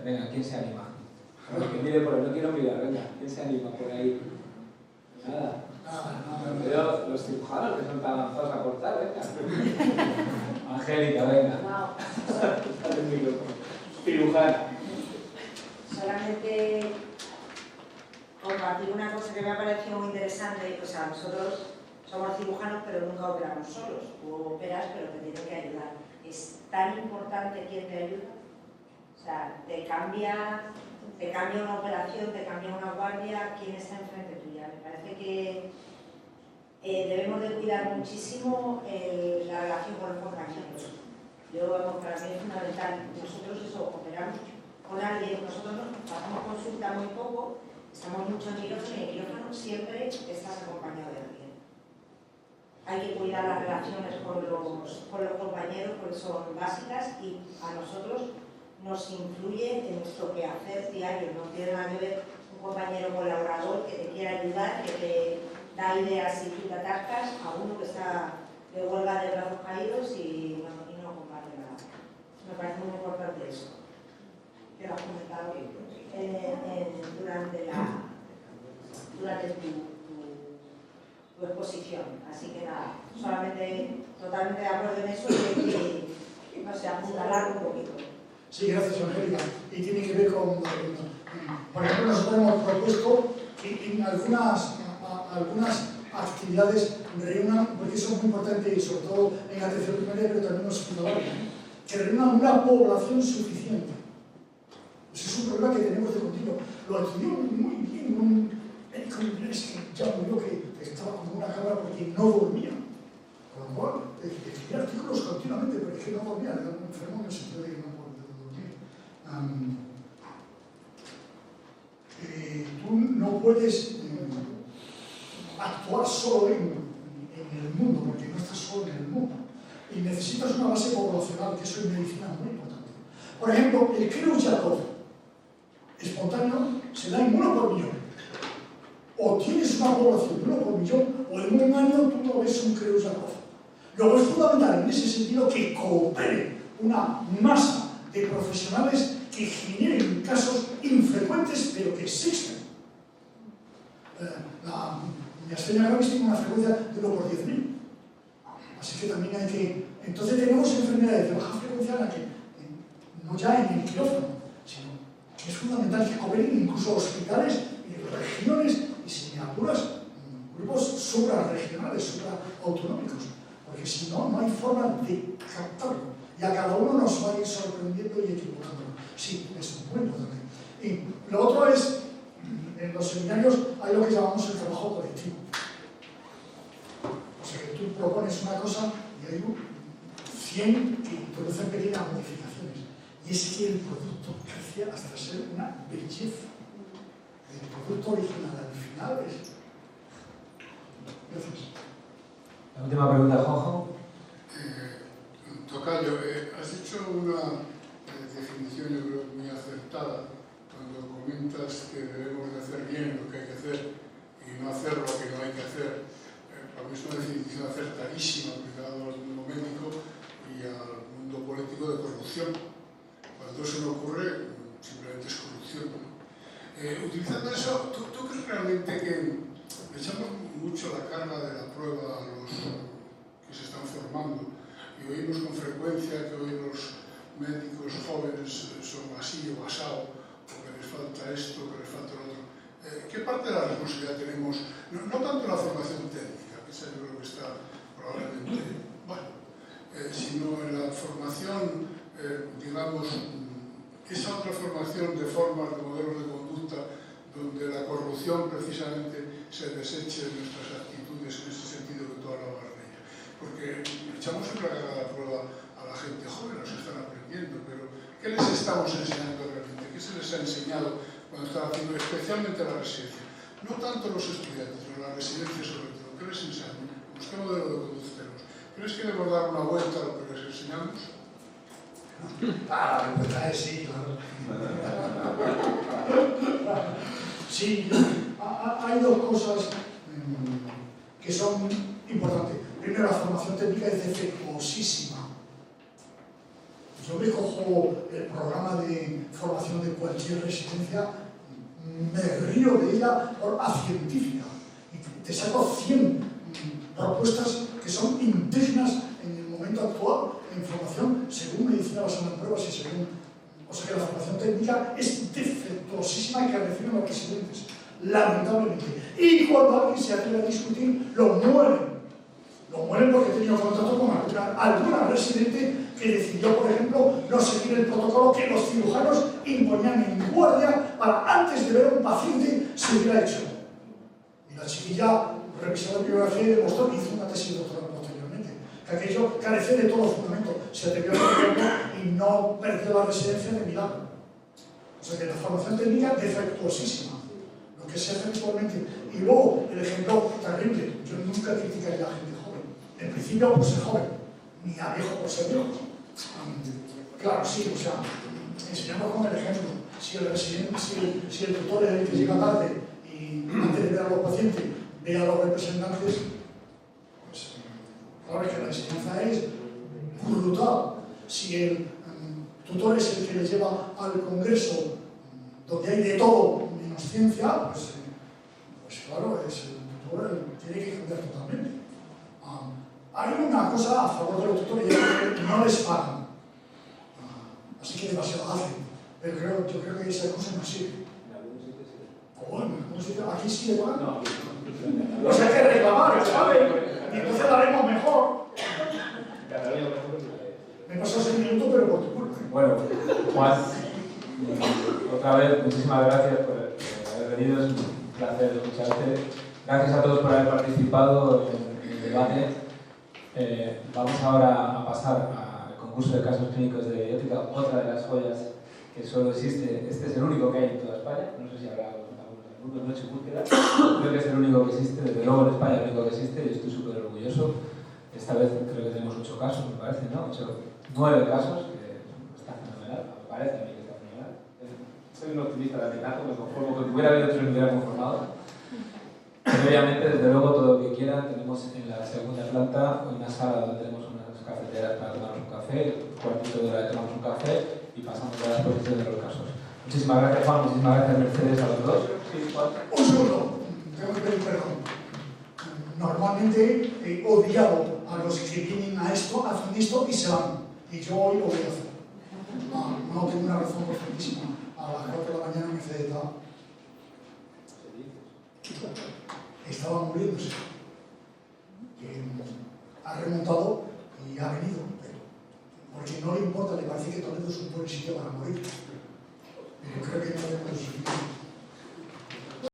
venga, ¿quién se anima? Que mire por ahí, no quiero mirar, venga, ¿quién se anima por ahí? Nada. Pero los cirujanos que son tan avanzados a cortar, venga. Angélica, venga. Cirujana. Solamente compartir una cosa que me ha parecido muy interesante. O sea, nosotros somos cirujanos, pero nunca operamos solos. Tú operas, pero te tienes que ayudar. Es tan importante quién te ayuda. O sea, te cambia una operación, te cambia una guardia, quién está enfrente tuya. Me parece que debemos de cuidar muchísimo la relación con los compañeros. Para mí es fundamental. Nosotros eso, operamos con alguien, nosotros hacemos consulta muy poco, estamos mucho en quirófano y en quirófano siempre estás acompañado de alguien. hay que cuidar las relaciones con los compañeros, porque son básicas, y a nosotros nos influye en nuestro quehacer diario. No tiene nada que ver un compañero colaborador que te quiera ayudar, que te da ideas y tú te atascas, a uno que está de huelga de brazos caídos y no comparte nada. Me parece muy importante eso, que lo has comentado durante tu exposición. Así que nada, solamente totalmente de acuerdo en eso y no sé, apuntalar un poquito. Sí, gracias, Angélica. Y tiene que ver con, por ejemplo, nosotros hemos propuesto que en algunas actividades reúnan, porque eso es muy importante, y sobre todo en atención primaria, pero también en los hospitales, que reúnan una población suficiente. Ese es un problema que tenemos de continuo. Lo estudió muy bien un médico inglés que ya murió, que estaba como una cabra porque no dormía. Con lo cual, escribía artículos continuamente, pero es que no dormía, era un enfermo en el sentido de que no podía dormir. Tú no puedes actuar solo en el mundo, porque no estás solo en el mundo. Y necesitas una base poblacional, que eso en medicina es muy importante. Por ejemplo, el Creutzfeldt espontáneo se da en 1 por millón. O tienes una población de 1 por millón, o en un año tú no ves un Creutzfeldt. Luego es fundamental en ese sentido que coopere una masa de profesionales que generen casos infrecuentes, pero que existen. La miastenia gravis tiene una frecuencia de 1 por 10.000. Así que también hay que... Entonces tenemos enfermedades de baja frecuencia en la que, no ya en el quirófano, sino que es fundamental que cooperen incluso hospitales y regiones y, si me apuras, grupos suprarregionales, supraautonómicos, porque si no, no hay forma de captarlo. Y a cada uno nos va a ir sorprendiendo y equivocando. Sí, es muy importante. Y lo otro es, en los seminarios hay lo que llamamos el trabajo colectivo. O sea, que tú propones una cosa y hay 100 que introducen pequeñas modificaciones. Y es que el producto crece hasta ser una belleza. El producto original al final es... Gracias. La última pregunta, Juanjo. Tocayo, has hecho una definición, yo creo, muy acertada cuando comentas que debemos de hacer bien lo que hay que hacer y no hacer lo que no hay que hacer. Para mí es una definición acertadísima aplicada al mundo médico y al mundo político de corrupción. Cuando eso no ocurre, simplemente es corrupción, ¿no? Utilizando eso, ¿tú crees realmente que echamos mucho la carga de la prueba a los que se están formando? Y oímos con frecuencia que hoy los médicos jóvenes son así o asado, o que les falta esto, que les falta lo otro. ¿Qué parte de la responsabilidad tenemos? No tanto la formación técnica, que esa yo creo que está probablemente, bueno, sino en la formación, digamos, esa otra formación de formas, de modelos de conducta, donde la corrupción precisamente se deseche de nuestras actitudes en ese sentido que tú hablabas de ella. Porque echamos siempre la prueba a la gente joven, los que están aprendiendo, pero ¿qué les estamos enseñando realmente? ¿Qué se les ha enseñado cuando están haciendo especialmente la residencia? No tanto los estudiantes, pero la residencia sobre todo. ¿Qué les enseñamos? ¿Qué modelo de conducta tenemos? ¿Crees que debemos dar una vuelta a lo que les enseñamos? La respuesta es sí, claro. Sí, hay dos cosas que son importantes. Primero, la formación técnica es defectuosísima. Yo me cojo el programa de formación de cualquier residencia, me río de ella por científica. Y te saco 100 propuestas que son indignas en el momento actual en formación, según medicina basada en pruebas y según... O sea que la formación técnica es defectuosísima y carece de los residentes, lamentablemente. Y cuando alguien se atreve a discutir, lo mueren. Lo mueren porque he tenido contacto con alguna residente que decidió, por ejemplo, no seguir el protocolo que los cirujanos imponían en guardia para antes de ver a un paciente se hubiera hecho. Y la chiquilla, revisando bibliografía, y demostró que hizo una tesis doctoral posteriormente, que aquello carecía de todo fundamento, se atrevió a hacerlo y no perdió la residencia de milagro. O sea que la formación técnica es defectuosísima, lo que se hace actualmente. Y luego, el ejemplo terrible, yo nunca criticaría a la gente joven. en principio por ser joven, ni a viejo por ser viejo. Claro, sí, o sea, enseñamos con el ejemplo. Si el tutor es el que llega tarde y antes de ver a los pacientes ve a los representantes, pues claro que la enseñanza es brutal. Si el tutor es el que le lleva al congreso donde hay de todo menos ciencia, pues claro, el tutor tiene que cambiar totalmente. Hay una cosa a favor de los tutores, y es que no les pagan. Así que demasiado hacen. Pero yo creo que esa cosa no sirve. Bueno, aquí sí le pagan. No. Pues hay que reclamar, ¿sabes? Y entonces lo haremos mejor. Me pasas el minuto, pero por tu culpa. Bueno, Juan, otra vez, muchísimas gracias por haber venido. Es un placer escucharte. Gracias a todos por haber participado en el debate. Vamos ahora a pasar al concurso de casos clínicos de bioética, otra de las joyas que solo existe. Este es el único que hay en toda España. No sé si habrá algunos en el mundo, no he hecho búsqueda. Creo que es el único que existe, desde luego en España el único que existe, y estoy súper orgulloso. Esta vez creo que tenemos 8 casos, me parece, ¿no? 9 casos, que está fenomenal, me parece a mí que está fenomenal. Soy un optimista de amenazo, me conformo con que hubiera habido 3 me hubiera conformado. Pero obviamente, desde luego, todo lo que quieran, tenemos en la segunda planta una sala donde tenemos unas cafeteras para tomarnos un café, un cuartito de hora de tomarnos un café y pasamos a la exposición de los casos. Muchísimas gracias, Juan, muchísimas gracias, Mercedes, a los dos. Sí, Juan. Un segundo, tengo que pedir perdón. Normalmente he odiado a los que vienen a esto, hacen esto y se van. Y yo hoy lo voy a hacer. No tengo una razón perfectísima. A las 4 de la mañana me cedeta. Estaba muriéndose. Ha remontado y ha venido. Porque no le importa, le parece que Toledo es un buen sitio para morir.